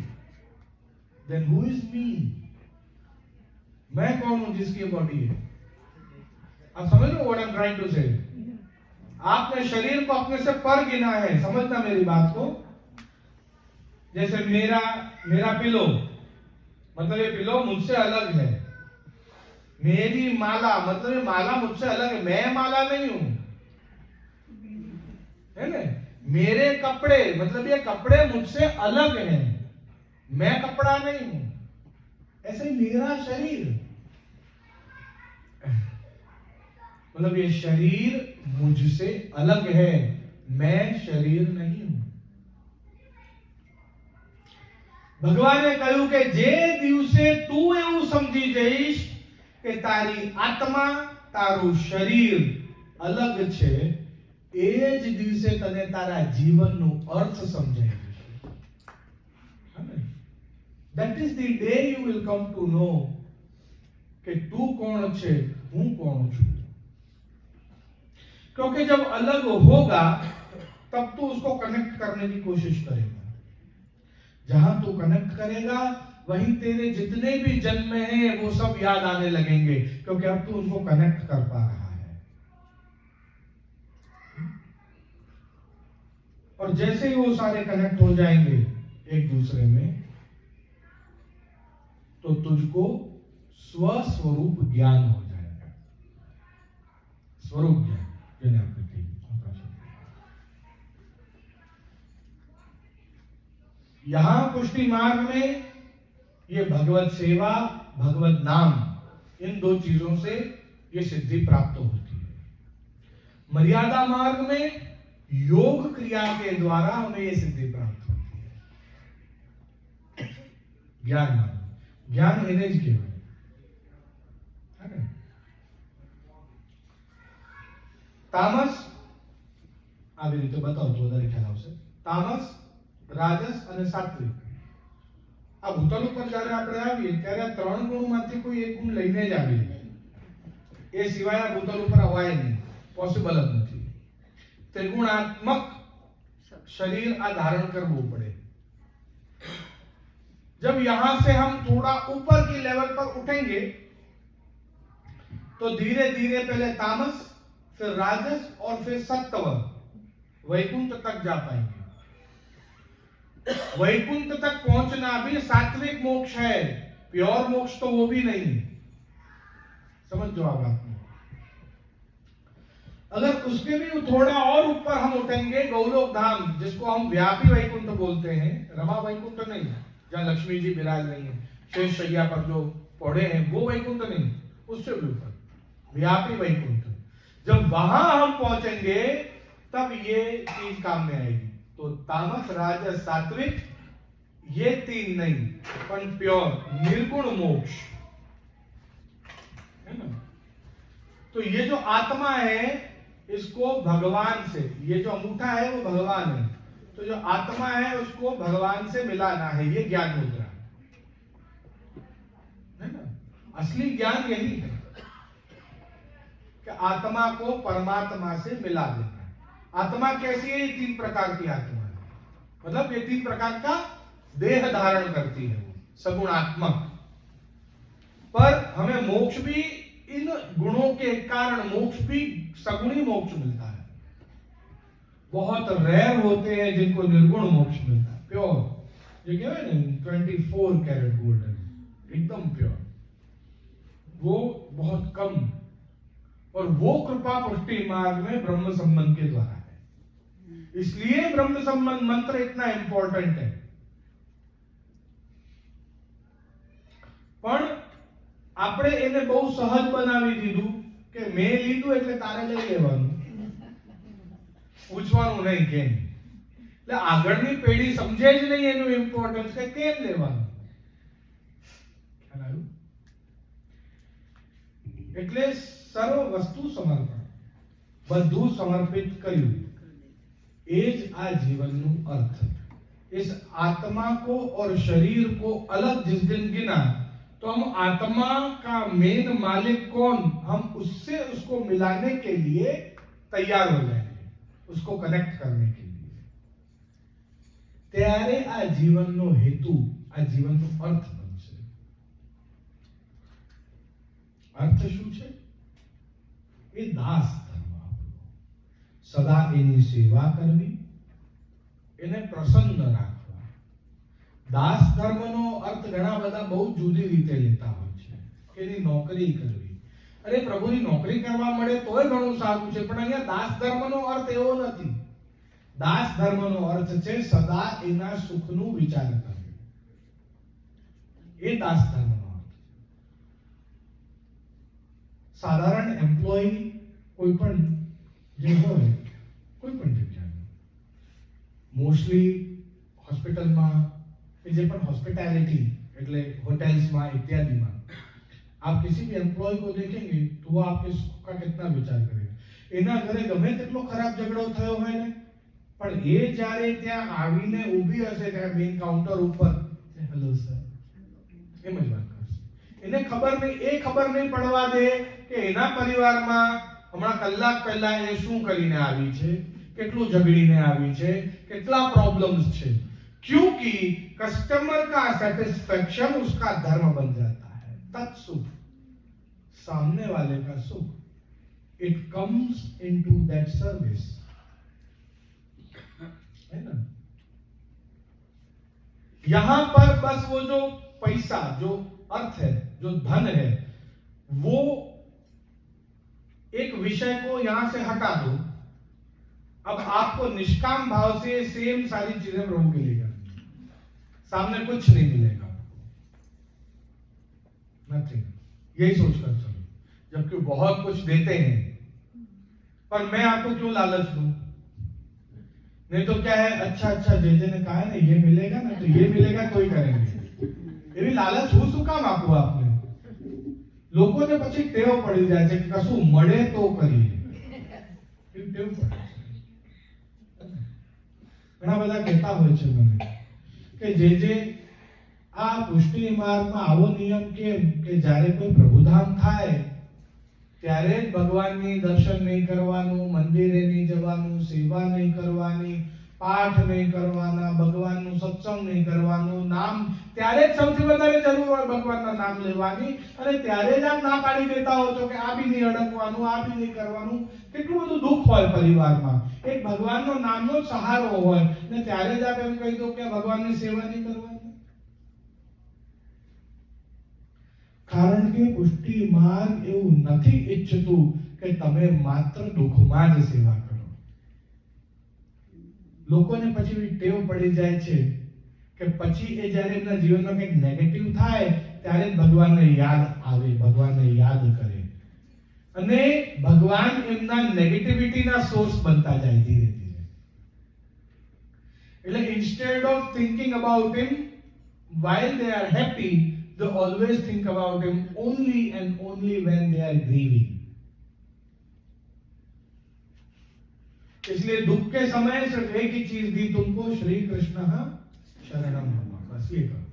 Then who is me? मैं कौन हूं जिसकी बॉडी है? आप समझ लो what I am trying to say. आपने शरीर को अपने से पर गिना है, समझना मेरी बात को। जैसे मेरा पिलो, मतलब ये पिलो मुझसे अलग है। मेरी माला, मतलब ये माला मुझसे अलग है, मैं माला नहीं हूं, है ना। मेरे कपड़े, मतलब ये कपड़े मुझसे अलग हैं, मैं कपड़ा नहीं हूं। ऐसे मेरा शरीर, मतलब ये शरीर मुझसे अलग है, मैं शरीर नहीं हूं। ભગવાને કહ્યું કે જે દિવસે તું એવું સમજી જઈશ કે તારી આત્મા, તારું શરીર અલગ છે, એ જ દિવસે તને તારા જીવનનો અર્થ સમજાઈ જશે। That is the day you will come to know કે તું કોણ છે, હું કોણ છું। क्योंकि जब अलग होगा तब तू उसको कनेक्ट करने की कोशिश करेगा। जहां तू कनेक्ट करेगा वहीं तेरे जितने भी जन्म हैं वो सब याद आने लगेंगे, क्योंकि अब तू उनको कनेक्ट कर पा रहा है। और जैसे ही वो सारे कनेक्ट हो जाएंगे एक दूसरे में, तो तुझको स्वस्वरूप ज्ञान हो जाएगा। स्वरूप ज्ञान, जिन्हें आपने कही। यहां पुष्टि मार्ग में ये भगवत सेवा, भगवत नाम, इन दो चीजों से ये सिद्धि प्राप्त होती है। मर्यादा मार्ग में योग क्रिया के द्वारा हमें ये सिद्धि प्राप्त होती है। ज्ञान मार्ग, ज्ञान એને જ કહેવાય। તામસ, આવી રીતે બતાવો તો વધારે ખ્યાલ આવશે। તામસ, રાજસ અને સાત્વિક, આ ભૂતલ ઉપર જ્યારે આપણે આવીએ ત્યારે આ ત્રણ ગુણમાંથી કોઈ એક ગુણ લઈને જ આવીએ, એ સિવાય આ ભૂતલ ઉપર અવાય નહીં, પોસિબલ જ નથી। ત્રિગુણાત્મક शरीर आ धारण करવું પડે। जब यहां से हम थोड़ा ऊपर की लेवल पर उठेंगे तो धीरे धीरे पहले तामस, फिर राजस और फिर सत्व, वैकुंठ तक जा पाएंगे। वैकुंठ तक पहुंचना भी सात्विक मोक्ष है, प्योर मोक्ष तो वो भी नहीं। समझ जो आप बात। अगर उसके भी थोड़ा और ऊपर हम उठेंगे, गौलोक धाम, जिसको हम व्यापी वैकुंठ बोलते हैं, रमा वैकुंठ नहीं, जहाँ लक्ष्मी जी विराज नहीं है, शेष शैया पर जो पौड़े हैं वो वैकुंठ नहीं, उससे भी ऊपर व्यापी वैकुंठ। जब वहां हम पहुंचेंगे तब ये चीज काम में आएगी। तो तामस, राजस, सात्विक, ये तीन नहीं, पर प्योर निर्गुण मोक्ष है ना। तो ये जो आत्मा है, इसको भगवान से, ये जो अंगूठा है वो भगवान है, तो जो आत्मा है उसको भगवान से मिलाना है, ये ज्ञान मुद्रा है ना। असली ज्ञान यही है कि आत्मा को परमात्मा से मिला देना। आत्मा कैसी है? ये तीन प्रकार की आत्मा है, मतलब ये तीन प्रकार का देह धारण करती है वो, सगुणात्मक। पर हमें मोक्ष भी इन गुणों के कारण, मोक्ष भी सगुणी मोक्ष मिलता है। बहुत रेयर होते हैं जिनको निर्गुण मोक्ष मिलता है, प्योर, ये क्या है ना 24 कैरेट गोल्डन, एकदम प्योर, वो बहुत कम। और वो कृपा पुष्टि मार्ग में ब्रह्म संबंध के द्वारा है। इसलिए ब्रह्म संबंध मंत्र इतना इंपॉर्टेंट है। પણ આપણે એને બહુ સહજ બનાવી દીધું કે મેં લીધું એટલે તારે લઈ લેવાનું, પૂછવાનું નહીં કેમ. એટલે આગળની પેઢી સમજે જ નહીં એનું ઇમ્પોર્ટન્સ કે કેમ લેવાનું. ખ્યાલ આવ્યું? એટલે સર્વ વસ્તુ સમર્પણ, બધું સમર્પિત કર્યું, એ જ આ જીવનનું અર્થ. इस आत्मा को और शरीर को अलग जिस दिन गिना तो हम आत्मा का मेन मालिक कौन, हम उससे उसको मिलाने के लिए तैयार हो जाएंगे, उसको कनेक्ट करने के लिए. ત્યારે આ જીવનનો હેતુ, આ જીવનનો અર્થ બનશે. અર્થ શું છે? એ દાસ ધર્મ આપણો, સદા એની સેવા કરવી, એને પ્રસન્ન રાખવા. દાસ ધર્મનો અર્થ ઘણા બધા બહુ જુદી રીતે લેતા હોય છે કે એની નોકરી કરવી. અરે પ્રભુની નોકરી કરવા મળે તોય ઘણું સારું છે, પણ અહીંયા દાસ ધર્મનો અર્થ એવો નથી. દાસ ધર્મનો અર્થ છે સદા એના સુખનું વિચાર કરવું. એ દાસ ધર્મનો અર્થ છે. સાધારણ એમ્પ્લોય કોઈ પણ જે હોય, કોઈ પણ જગ્યાએ, મોસ્ટલી હોસ્પિટલમાં જે પણ हॉस्पिटैलिटी એટલે હોટેલ્સમાં इत्यादि में आप किसी भी एम्प्लॉय को देखेंगे तो वो आपके सुख का कितना विचार करेगा. એના ઘરે ગમે તેટલો ખરાબ ઝઘડો થયો હોય ને, પણ એ જ્યારે ત્યાં આવીને ઊભી હશે ત્યાં મેઇન કાઉન્ટર ઉપર, હેલો સર, એમ જ વાત કરશે. એને ખબર નહીં પડવા દે કે એના પરિવારમાં હમણાં કલાક પહેલા એ શું કરીને આવી છે, કેટલું ઝઘડીને આવી છે, કેટલા પ્રોબ્લેમ્સ છે. क्योंकि कस्टमर का सेटिस्फेक्शन उसका धर्म बन जाता है. तत्सुख, सामने वाले का सुख, it comes into that service, है ना. यहां पर बस वो जो पैसा, जो अर्थ है, जो धन है, वो एक विषय को यहां से हटा दो. अब आपको निष्काम भाव से सेम सारी चीजें प्रभु के लिए करनी, सामने कुछ नहीं मिलेगा, नथिंग. यही सोचकर चलो, जबकि बहुत कुछ देते हैं, पर मैं आपको क्यों लालच दूं? नहीं तो क्या है, अच्छा जे ने कहा है ना ये मिलेगा ना, तो ये मिलेगा तो ही करेंगे. ये भी लालच હું શું કામ આપું આપને? લોકોને પછી ટેવ પડી જાય છે કે કશું મળે તો કરીએ, એ ટેવ પડે છે. ઘણા બધા કહેતા હોય છે મને કે જે આ પુષ્ટિ માર્ગમાં આવો નિયમ કેમ કે જ્યારે કોઈ પ્રભુધામ થાય ત્યારે જ ભગવાનની દર્શન નહીં કરવાનું, મંદિરે નહીં જવાનું, સેવા નહીં કરવાની, પાઠ નહીં કરવાના, ભગવાનનું સત્સંગ નહીં કરવાનું, નામ ત્યારે જ સૌથી વધારે જરૂર હોય ભગવાનના નામ લેવાની, અને ત્યારે જ આપ ના પાડી દેતા હો છો કે આ બી નહીં અડકવાનું, આ બી નહીં કરવાનું. કેટલું બધું દુઃખ હોય પરિવારમાં, એક ભગવાનનો નામનો સહારો હોય ને ત્યારે જ આપ એમ કહી દો કે ભગવાનની સેવા નહીં કરવાની. કારણ કે પુષ્ટિ માર્ગ એવું નથી ઈચ્છતું કે તમે માત્ર દુઃખમાં જ સેવા કરો. લોકોને પછી ટેવ પડી જાય છે કે પછી એ જ્યારે એમના જીવનમાં કંઈક નેગેટિવ થાય ત્યારે જ ભગવાનને યાદ આવે, ભગવાનને યાદ કરે, અને ભગવાન એમના નેગેટિવિટીના સોર્સ બનતા જાય ધીરે ધીરે. એટલે instead of thinking about him while they are happy, they always think about him only and only when they are grieving. इसलिए दुख के समय सिर्फ एक ही चीज दी तुमको, श्री कृष्ण शरणम मम, बस ये करो,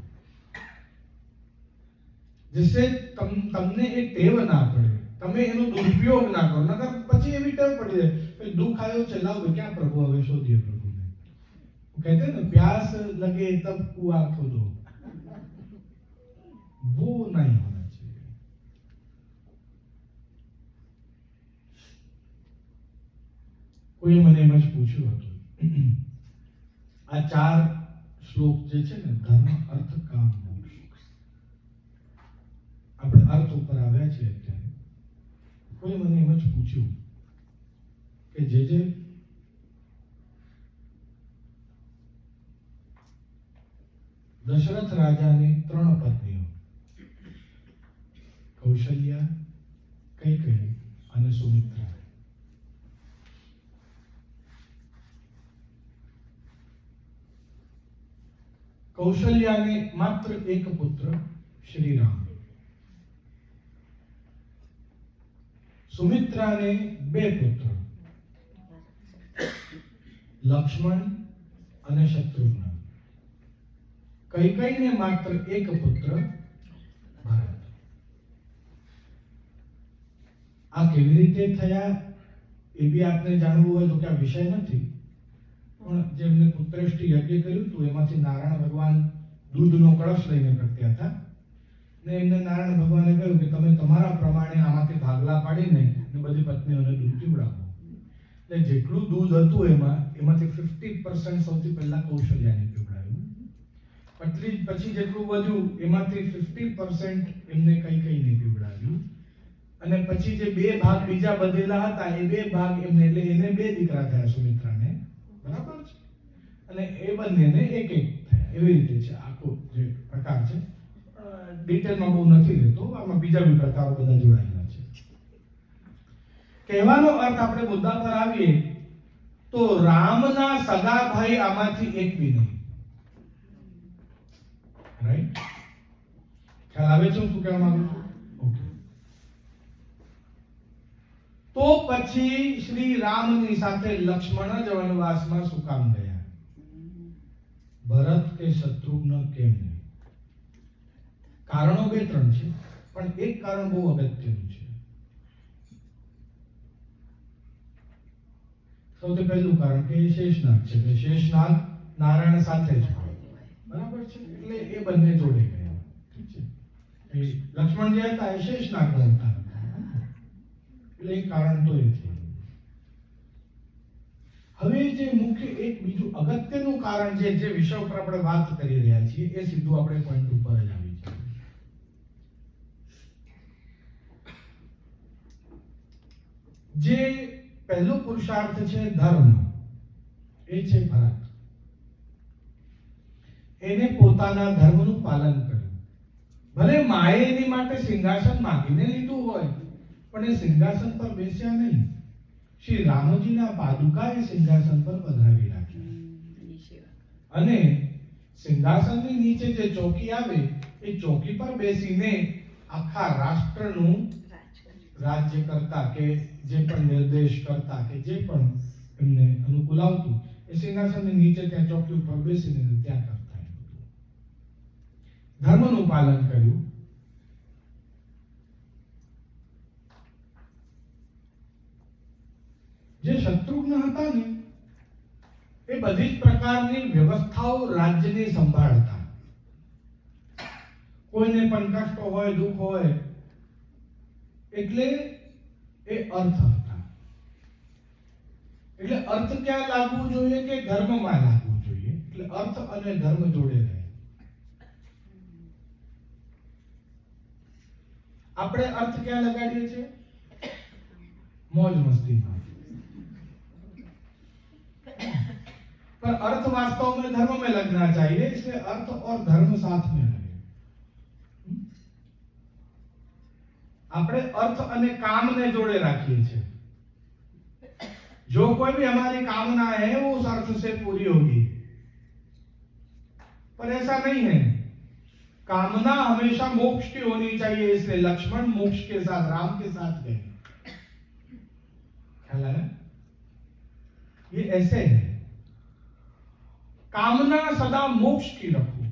जिससे તમને એ ટેવ ના પડે, તમે એનો દુરુપયોગ ના કરો. નકર પછી એવી ટેવ પડી જાય કે દુઃખ આવ્યો છે, લાવ क्या प्रभु હવે શોધીએ પ્રભુને. कहते हैं ना प्यास लगे तब कुआं खोदो, वो नहीं होना चाहिए. कोई મને એમ જ પૂછ્યું હતું, આ 4 શ્લોક જે છે ને, ધર્મ, અર્થ, કામ, મોક્ષ, આપણે અર્થ ઉપર આવ્યા છીએ અત્યારે. કોઈ મને એમ જ પૂછ્યું કે જે દશરથ રાજાની 3 પત્નીઓ, કૌશલ્યા, કૈકેયી અને સુમિત્રા. કૌશલ્યાને માત્ર એક પુત્ર શ્રી રામ, સુમિત્રાને 2 પુત્ર લક્ષ્મણ અને શત્રુઘ્ન, કૈકેયીને માત્ર એક પુત્ર ભરત. આ કેવી રીતે થયા એ બી આપને જાણવું હોય તો કે આ વિષય નથી, પણ જેમને પુત્રેષ્ટિ યજ્ઞ કર્યું હતું એમાંથી નારાયણ ભગવાન દૂધનો કળશ લઈને પ્રગટ્યા હતા ને એમને નારાયણ ભગવાને કહ્યું કે તમે તમારા પ્રમાણે આમાંથી ભાગલા પાડીને બધી પત્નીઓને દૂધ પીવડાવો. એટલે જેટલું દૂધ હતું એમાંથી 50% સૌથી પહેલા કૌશલ્યાને પીવડાવ્યું, પછી જેટલું વધ્યું એમાંથી 50% એમને કૈકેયીને પીવડાવ્યું, અને પછી જે 2 ભાગ બીજા બધેલા હતા એ 2 ભાગ એમને, એટલે એને 2 દીકરા થયા સુમિત્રાને, બરાબર છે, અને એ બંનેને એક થયા. એવી રીતે છે આખો જે પ્રકાર છે. ડિટેલમાં બહુ નથી લેતો, આમાં બીજા બી પ્રકારો બધા જોડાયેલા છે. કહેવાનો અર્થ આપણે મુદ્દા પર આવીએ તો રામના સગા ભાઈ આમાંથી એક બી નહીં. રાઈટ? ખ્યાલ આવે છે શું કહેવા માંગુ છું? ઓકે. તો પછી શ્રી રામની સાથે લક્ષ્મણ જ વનવાસમાં શું કામ ગયા? ભરત કે શત્રુઘ્ન કેમ નહીં? કારણો 2-3 છે, પણ એક કારણ બહુ અગત્યનું છે. સૌથી પહેલું કારણ કે શેષનાગ છે, એટલે શેષનાગ નારાયણ સાથે જ, બરાબર છે, એટલે એ બંને જોડે ગયા. ઠીક છે. લક્ષ્મણ જે હતા એ શેષનાગનો અવતાર હતા, એટલે એક કારણ તો એ થયું. હવે જે મુખ્ય એક બીજું અગત્યનું કારણ છે, જે વિષય ઉપર આપણે વાત કરી રહ્યા છીએ, એ સીધું આપણે પોઈન્ટ ઉપર જ આવી છે. જે પહેલો પુરુષાર્થ છે ધર્મ, એ છે ભરત. એને પોતાના ધર્મનું પાલન કર્યું. ભલે માએ એની માટે સિંહાસન માંગીને લીધું હોય, પણ એ સિંહાસન પર બેસ્યા નહીં. શ્રી રામજીના પાદુકા એ સિંહાસન પર પધરાવી રાખ્યા, અને સિંહાસનની નીચે જે ચોકી આવે એ ચોકી પર બેસીને આખા રાષ્ટ્રનું રાજ્ય કરતા, કે જે પણ નિર્દેશ કરતા, કે જે પણ એમને અનુકૂળ આવતું એ સિંહાસનની નીચે ત્યાં ચોકી ઉપર બેસીને ત્યાં કરતા. ધર્મનું પાલન કર્યું. જે શત્રુઘ્ન હતા ને એ બધી જ પ્રકારની વ્યવસ્થાઓ રાજ્યની સંભાળતા. કોઈને પણ કષ્ટ હોય, દુઃખ હોય, એટલે એ અર્થ હતા. એટલે અર્થ ક્યાં લાગવું જોઈએ? કે ધર્મમાં લાગવું જોઈએ. એટલે અર્થ અને ધર્મ જોડે રહે. આપણે અર્થ ક્યાં લગાડીએ છીએ? મોજ મસ્તીમાં. पर अर्थ वास्तव में धर्म में लगना चाहिए, इसलिए अर्थ और धर्म साथ में रहे. આપણે अर्थ અને કામને જોડે રાખીએ છીએ. जो कोई भी हमारी कामना है वो उस अर्थ से पूरी होगी, पर ऐसा नहीं है. कामना हमेशा मोक्ष की होनी चाहिए, इसलिए लक्ष्मण मोक्ष के साथ, राम के साथ गए. ख्याल आया? ये ऐसे है. कामना सदा मोक्ष की रखो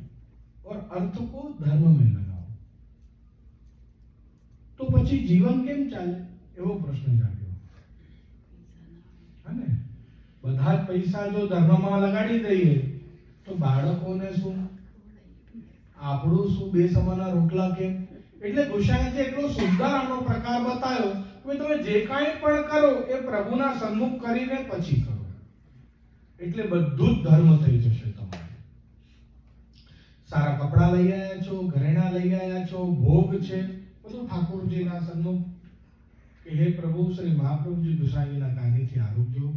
और अर्थ को धर्म में लगाओ, तो પછી જીવન કેમ ચાલે એવો પ્રશ્ન જાગ્યો. અને બધા પૈસા જો ધર્મમાં લગાડી દઈએ તો બાળકોને શું, આપણું શું, બે સમાના રોટલા કેમ? એટલે ગુસાઈજી એટલો સુંદર આનો પ્રકાર બતાવ્યો કે તમે જે કાંઈ પણ કરો એ પ્રભુના સન્મુખ કરીને પછી કરો, એટલે બધું જ ધર્મ થઈ જશે. તમારે સારા કપડા લઈ આવ્યા છો, ઘરેણા લઈ આવ્યા છો, ભોગ છે, બધું ઠાકોરજીના સન્મુખ કે હે પ્રભુ શ્રી મહાપ્રભુજી ગુસાઈજીના કાનીથી આરોગ્ય,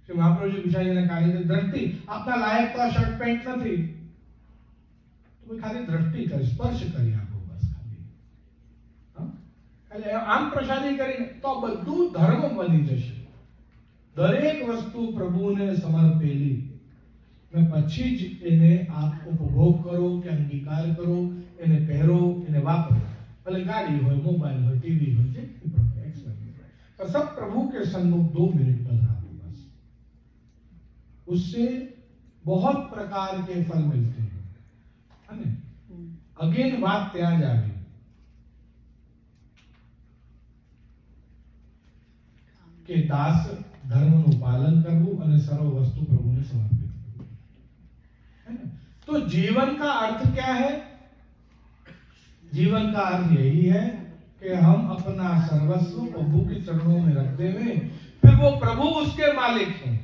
શ્રી મહાપ્રભુજી ગુસાઈજીના કાનીથી દ્રષ્ટિ આપના લાયક તો આ શર્ટ પેન્ટ નથી, તમે ખાલી દ્રષ્ટિ કરી, સ્પર્શ કરી આપો બસ ખાલી. હા, ખાલી આમ પ્રસાદી કરીને તો બધું ધર્મ બની જશે. દરેક વસ્તુ પ્રભુને સમર્પેલી ને પછી જ એને આપ ઉપભોગ કરો કે અંગીકાર કરો, એને પહેરો, એને વાપરો. भले गाड़ी हो, मोबाइल हो, टीवी हो, पर सब प्रभु के सन्मुख 2 मिनट बजा दो बस, उससे बहुत प्रकार के फल मिलते हैं, है ने? अगेन बात ત્યાં જ આવી કે દાસ ધર્મનું પાલન કરવું અને સર્વ વસ્તુ પ્રભુને સમર્પિત કરવું, है ना? तो जीवन का अर्थ क्या है? जीवन का अर्थ यही है कि हम अपना सर्वस्व प्रभु के चरणों में रखते हुए, फिर वो प्रभु उसके मालिक हैं,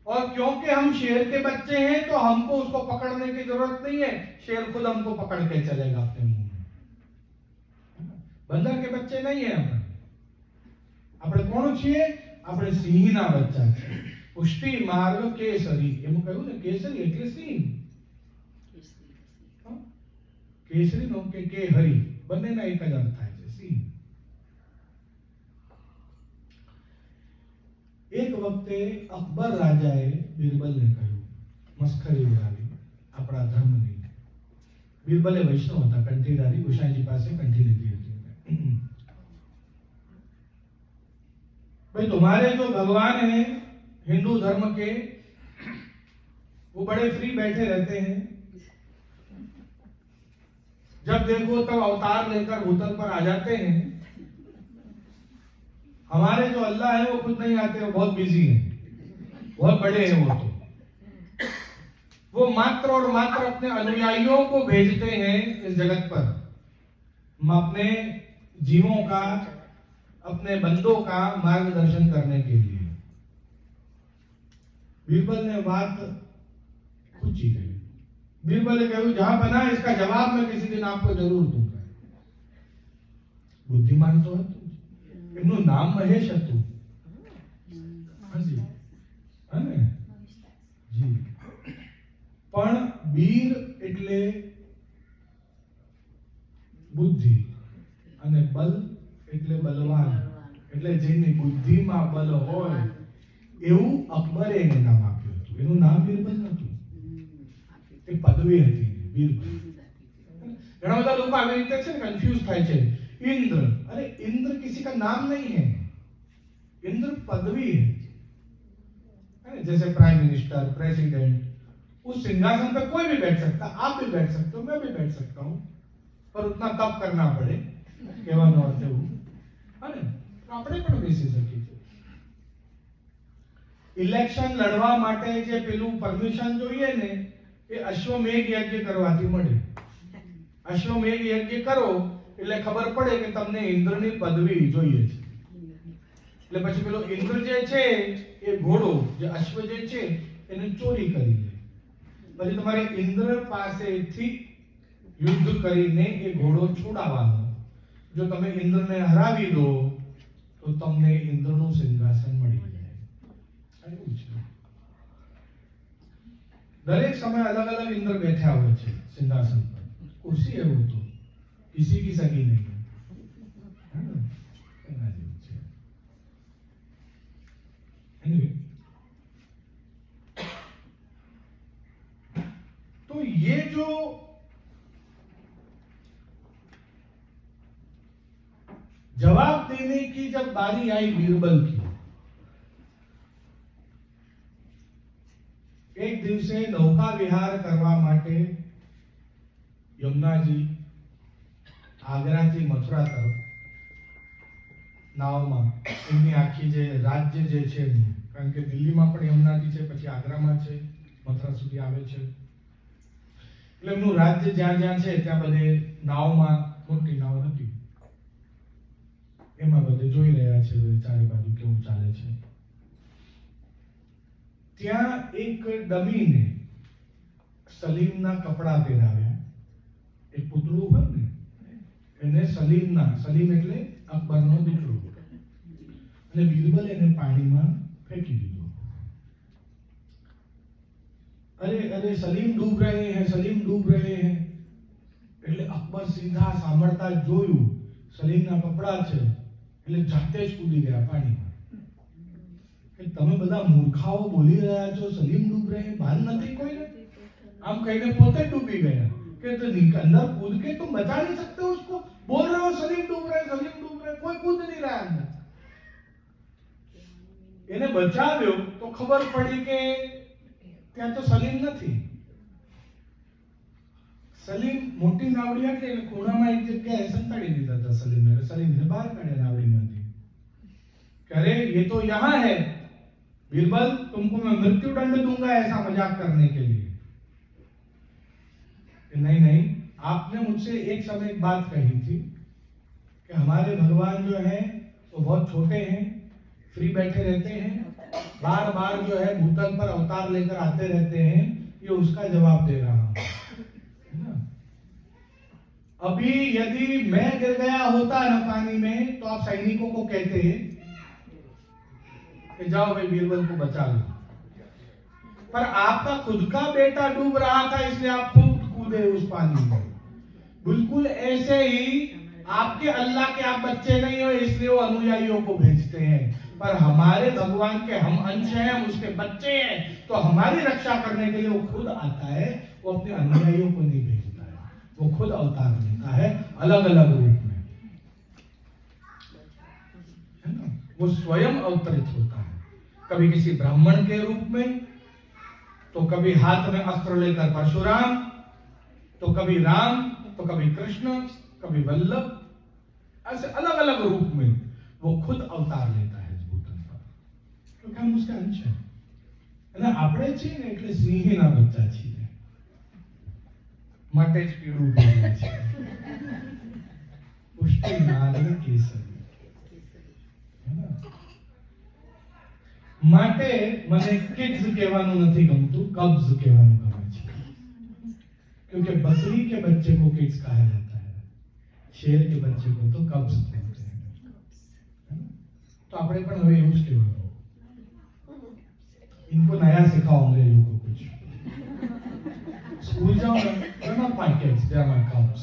और क्योंकि हम शेर के बच्चे हैं तो हमको उसको पकड़ने की जरूरत नहीं है, शेर खुद हमको पकड़ के चलेगा अपने मुंह में. बंदर के बच्चे नहीं है આપણે. આપણે કોણ છીએ? આપણે સિંહના બચ્ચા છીએ. પુષ્ટિ માર્ગ કેસરી, એમ કહ્યું ને, કેસરી એટલે સિંહ. કેસરી નો કે હરી બંનેના એક જ અર્થ થાય છે, સિંહ. એક વખતે અકબર રાજાએ બિરબલને કહ્યું, મસ્ખરી ઉડાવી આપણા ધર્મની. બિરબલે વૈષ્ણવ હતા, કંઠીધારી, ગુસાઈજી પાસે કંઠી લીધી હતી. भाई तुम्हारे जो भगवान हैं हिंदू धर्म के, वो बड़े फ्री बैठे रहते हैं, जब देखो तब अवतार लेकर भूतल पर आ जाते हैं. हमारे जो अल्लाह है वो खुद नहीं आते, वो बहुत बिजी हैं, बहुत बड़े हैं वो तो. वो मात्र और मात्र अपने अनुयायियों को भेजते हैं इस जगत पर, अपने जीवों का, अपने बंदों का मार्गदर्शन करने के लिए. बीरबल ने बात पूछी गई. बीरबल ने कहा, जहां बना इसका जवाब मैं किसी दिन आपको जरूर दूंगा. बुद्धिमान तो હતું, એમનું નામ મહેશ હતું. હાજી, અને જી, પણ વીર એટલે બુદ્ધિ અને બલ એટલે બલવાન, એટલે જેની બુદ્ધિમાં બલ હોય એવું અકબરે એને નામ આપ્યું હતું. એનું નામ બીરબલ નહોતું, એ પદવી હતી બીરબલ. ઘણા બધા લોકો આવી રીતે છે ને કન્ફ્યુઝ થાય છે. इंद्र, अरे इंद्र किसी का नाम नहीं है, इंद्र पदवी है. जैसे प्राइम मिनिस्टर, प्रेसिडेंट, उस सिंहासन पर कोई भी बैठ सकता, आप भी बैठ सकते हो, मैं भी बैठ सकता हूं, पर उतना तप करना पड़े કહેવાનો અર્થ એવું. અને આપણે પણ બેસી શકીએ છીએ. ઇલેક્શન લડવા માટે જે પેલું પરમિશન જોઈએ ને, એ અશ્વમેઘ યજ્ઞ કરવાથી મળે. અશ્વમેઘ યજ્ઞ કરો એટલે ખબર પડે કે તમને ઇન્દ્રની પદવી જોઈએ છે. એટલે પછી પેલો ઇન્દ્ર જે છે એ ઘોડો, જે અશ્વ જે છે એને ચોરી કરી લે. પછી તમારે ઇન્દ્ર પાસેથી યુદ્ધ કરીને એ ઘોડો છોડાવવાનો. જો તમે ઇન્દ્રને હરાવી દો તો તમને ઇન્દ્રનું સિંહાસન મળી જાય. એવું છે. દરેક સમય અલગ અલગ ઇન્દ્ર બેઠા હોય છે સિંહાસન પર. कुर्सी है वो तो किसी की सगी नहीं है, है ना? anyway, तो ये जो जवाब देने की जब बारी आई बीरबल की, एक દિવસે નૌકા વિહાર કરવા માટે યમુનાજી આગ્રાથી મથુરા તરફ નાવમાં, એમની આખી જે રાજ્ય જે છે, કારણ કે દિલ્હીમાં પણ યમુનાજી છે, પછી આગ્રામાં છે, મથુરા સુધી આવે છે, એટલે એમનું રાજ્ય જ્યાં જ્યાં છે ત્યાં બધે નાવમાં, મોટી નાવ હતી, એમાં બધે જોઈ રહ્યા છે ચારે બાજુ કેવું ચાલે છે. ત્યાં એક ડમીને સલીમના કપડા પહેરાવ્યા. એક પુતળું હોય ને, એને સલીમ એટલે અકબરનો દીકરો, અને બીરબલ એને પાણીમાં ફેંકી દીધો. અરે અરે સલીમ ડૂબ રહે હે, સલીમ ડૂબ રહે હે. એટલે અકબર સીધા સાંભળતા જ જોયું સલીમના કપડા છે એટલે જાતે જ કૂદી ગયા પાણીમાં. કે તમે બધા મૂર્ખાઓ બોલી રહ્યા છો સલીમ ડૂબ રહે, ભાન નથી કોઈને? આમ કહીને પોતે ડૂબી ગયા કે તો अंदर कूद के तुम बचा नहीं सकते उसको, बोल रहे हो सलीम डूब रहे, कोई कूद नहीं रहा अंदर. એને બચાવ્યો તો ખબર પડી કે ત્યાં તો સલીમ નથી. સલીમ મોટી નાવડી હતી એટલે ખૂણામાં એક જગ્યાએ સંતાડી દીધા હતા સલીમને. સલીમને બહાર કાઢ્યા નાવડીમાંથી. કે અરે ये तो यहाँ है बीरबल, तुमको मैं मृत्यु दंड दूंगा ऐसा मजाक करने के लिए. नहीं नहीं, आपने मुझसे एक समय एक बात कही थी कि हमारे भगवान जो है वो बहुत छोटे हैं, फ्री बैठे रहते हैं, बार बार जो है भूतल पर अवतार लेकर आते रहते हैं. ये उसका जवाब दे रहा हूं. अभी यदि मैं गिर गया होता ना पानी में तो आप सैनिकों को कहते कि जाओ भाई बीरबल को बचा लो. पर आपका खुद का बेटा डूब रहा था इसलिए आप खूब कूदे उस पानी में. बिल्कुल ऐसे ही आपके अल्लाह के आप बच्चे नहीं हो इसलिए वो अनुयायियों को भेजते हैं. पर हमारे भगवान के हम अंश हैं, हम उसके बच्चे हैं, तो हमारी रक्षा करने के लिए वो खुद आता है. वो अपने अनुयायियों को नहीं भेजता है, वो खुद अवतार लेता है अलग अलग रूप में, है ना. वो स्वयं अवतरित होता है, कभी किसी ब्राह्मण के रूप में, तो कभी हाथ में अस्त्र लेकर परशुराम, तो कभी राम, तो कभी कृष्ण, कभी वल्लभ. ऐसे अलग अलग रूप में वो खुद अवतार लेता है भूतल पर, क्योंकि हम उसके अंश हैं. અને આપણે છીએ ને એટલે સિંહના બચ્ચા છીએ, માટે જ પીળું બોલીએ છીએ. પુષ્ટિ નાદ કેસરી, માટે મને કિડ્સ કહેવાનું નથી ગમતું, કબ્ઝ કહેવાનું ગમે છે. क्योंकि बकरी के बच्चे को किड्स कहा जाता है, शेर के बच्चे को तो कब्ज कहते हैं. तो આપણે પણ હવે એવું જ કહેવાનું. इनको नया सिखाओ अंग्रेजों को कुछ. स्कूल जाओ ना, they're not my kids, they're my cubs.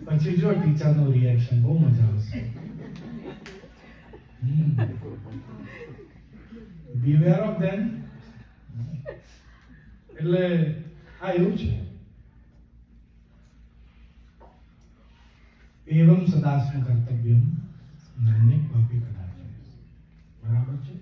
પછી જો ટીચરનો રિએક્શન બહુ મજા આવશે. Beware of them. એટલે આ એવું છે. एवं सदास्म कर्तव्यम नान्य क्वापि कदाचन. बराबर છે.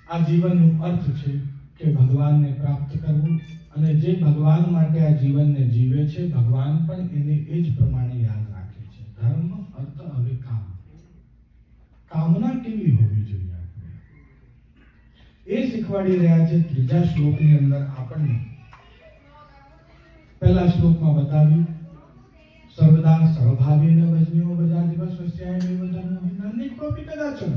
આ જીવનનો અર્થ છે કે ભગવાનને પ્રાપ્ત કરવું, અને જે ભગવાન માટે આ જીવનને જીવે છે ભગવાન પણ એને એ જ પ્રમાણે યાદ રાખે છે. ધર્મ, અર્થ, હવે કામ. કામના કેવી હોવી જોઈએ આપણે એ શીખવાડી રહ્યા છે ત્રીજા શ્લોકની અંદર આપણને. पहला श्लोक में बताव्યું सर्वदा सर्वभावेन वज्ञो वजादिव स्वस्यायमेव धर्मो नान्यक्वापि कदाचन.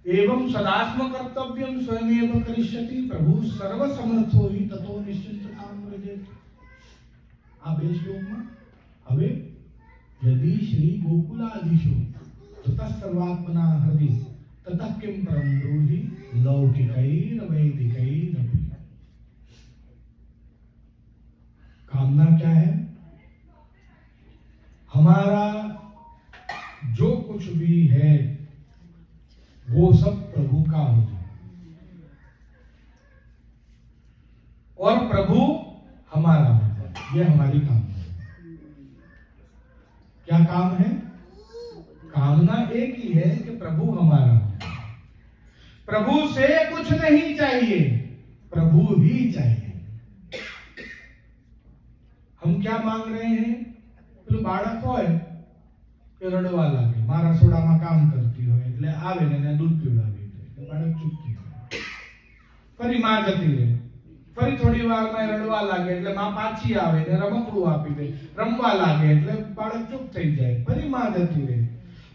एवं सदास्म कर्तव्यम स्वयमेव करिष्यति प्रभु सर्वसमर्थो हि ततो निश्चिंततां व्रजेत. આ બે શ્લોકમાં હવે यदि श्री गोकुलाधीशो ततः सर्वात्मना हृदि ततः किं परं ब्रूहि लौकिकैर्वैदिकैरपि. कामना क्या है? हमारा जो कुछ भी है वो सब प्रभु का हो जाए और प्रभु हमारा हो जाए. ये हमारी कामना है. क्या काम है? कामना एक ही है कि प्रभु हमारा हो जाए. प्रभु से कुछ नहीं चाहिए, प्रभु ही चाहिए. हम क्या मांग रहे हैं? પેલું બાળક હોય એ રડવા લાગે, માં રસોડામાં કામ કરતી હોય એટલે આવે ને એને દૂધ પીવડાવી દે એટલે બાળક ચૂપ થઈ જાય. ફરી માં જતી રહે, ફરી થોડી વારમાં રડવા લાગે એટલે માં પાછી આવે ને રમકડું આપી દે, રમવા લાગે એટલે બાળક ચૂપ થઈ જાય, ફરી માં જતી રહે.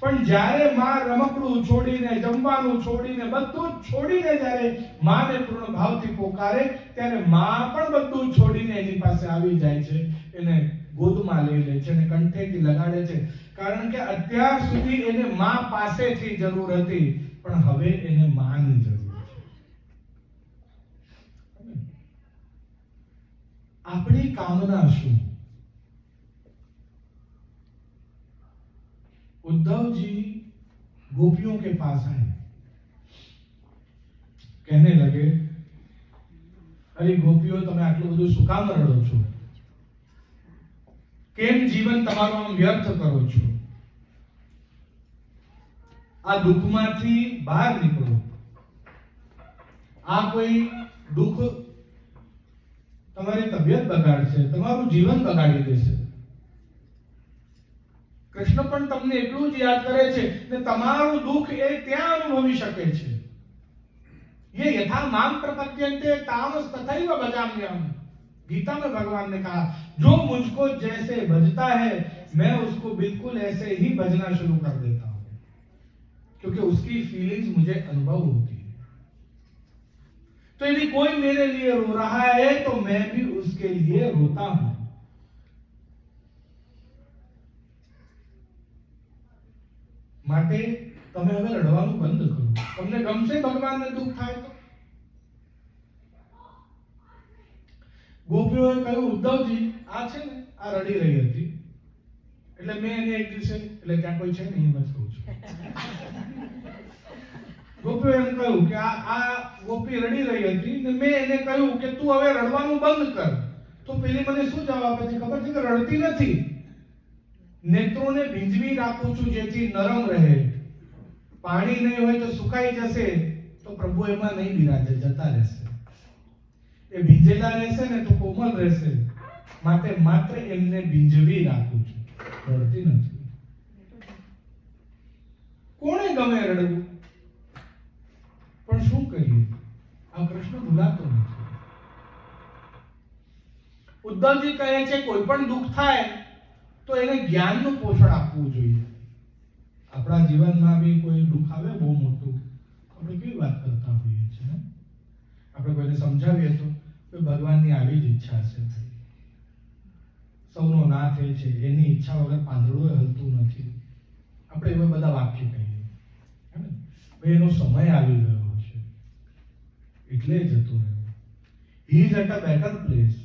પણ જ્યારે માં રમકડું છોડીને, જમવાનું છોડીને, બધું છોડીને જ્યારે માને પૂર્ણ ભાવથી પોકારે ત્યારે માં પણ બધું છોડીને એની પાસે આવી જાય છે, એને ગોદમાં લઈ લે છે અને કંઠેથી લગાડે છે. કારણ કે અત્યાર સુધી એને માં પાસેથી જરૂર હતી, પણ હવે એને માની જરૂર છે. આપણી કામના શું? उद्धव जी गोपियों के पास आए, कहने लगे, अरे गोपियों, તમે આટલું બધું શું કામ રડો છો? કેમ જીવન તમારું આમ વ્યર્થ કરો છો? આ દુઃખમાંથી બહાર નીકળો. આ કોઈ દુઃખ તમારી તબિયત બગાડશે, તમારું જીવન બગાડી દેશે. કૃષ્ણ પણ તમને એટલું જ યાદ કરે છે કે તમારું દુઃખ એ ત્યાં અનુભવી શકે છે. ये यथा माम प्रपद्यन्ते तामस तथैव भजाम्यहम्. गीता में भगवान ने कहा, जो मुझको जैसे भजता है मैं उसको बिल्कुल ऐसे ही भजना शुरू कर देता हूँ, क्योंकि उसकी फीलिंग्स मुझे अनुभव होती है. तो यदि कोई मेरे लिए रो रहा है तो मैं भी उसके लिए रोता हूँ. માટે તમે હવે રડવાનું બંધ કરો. તમને ગમશે ભગવાનને દુઃખ થાય તો? ગોપીઓએ કહ્યું, ઉદ્ધવજી, આ છે ને, આ રડી રહી હતી, એટલે મેં એને એક દિવસે, એટલે ત્યાં કોઈ છે ને, એમ જ કહું છું. ગોપીઓએ એમ કહ્યું કે આ ગોપી રડી રહી હતી ને મેં એને કહ્યું કે તું હવે રડવાનું બંધ કર. તો પેલી મને શું જવાબ આપે છે ખબર છે? કે રડતી નથી, નેત્રોને ભીંજવી રાખું છું જેથી નરમ રહે. પાણી નહીં હોય તો સુકાઈ જશે, તો પ્રભુ એમાં નહીં બિરાજે, જતા રહેશે. એ ભીંજેલા રહેશે ને તો કોમલ રહેશે, માટે માત્ર એમને ભીંજવી રાખું છું, રડતી નથી. કોણે ગમે રડવું, પણ શું કરીએ, આ કૃષ્ણ ભૂલાતો નથી. ઉદ્ધવજી કહે છે, કોઈ પણ દુઃખ થાય તો એને જ્ઞાનનું પોષણ આપવું જોઈએ. આપણા જીવનમાં બી કોઈ દુઃખ આવે બહુ મોટું, આપણે કેવી વાત કરતા હોઈએ છીએ. આપણે કોઈને સમજાવીએ તો ભગવાનની આવી જ ઈચ્છા છે, સૌનો નાથ એ છે, એની ઈચ્છા વગર પાંદડું હલતું નથી. આપણે એવા બધા વાક્ય કહીએ, ભાઈ એનો સમય આવી ગયો છે એટલે જતો રહ્યો. He is at a better place,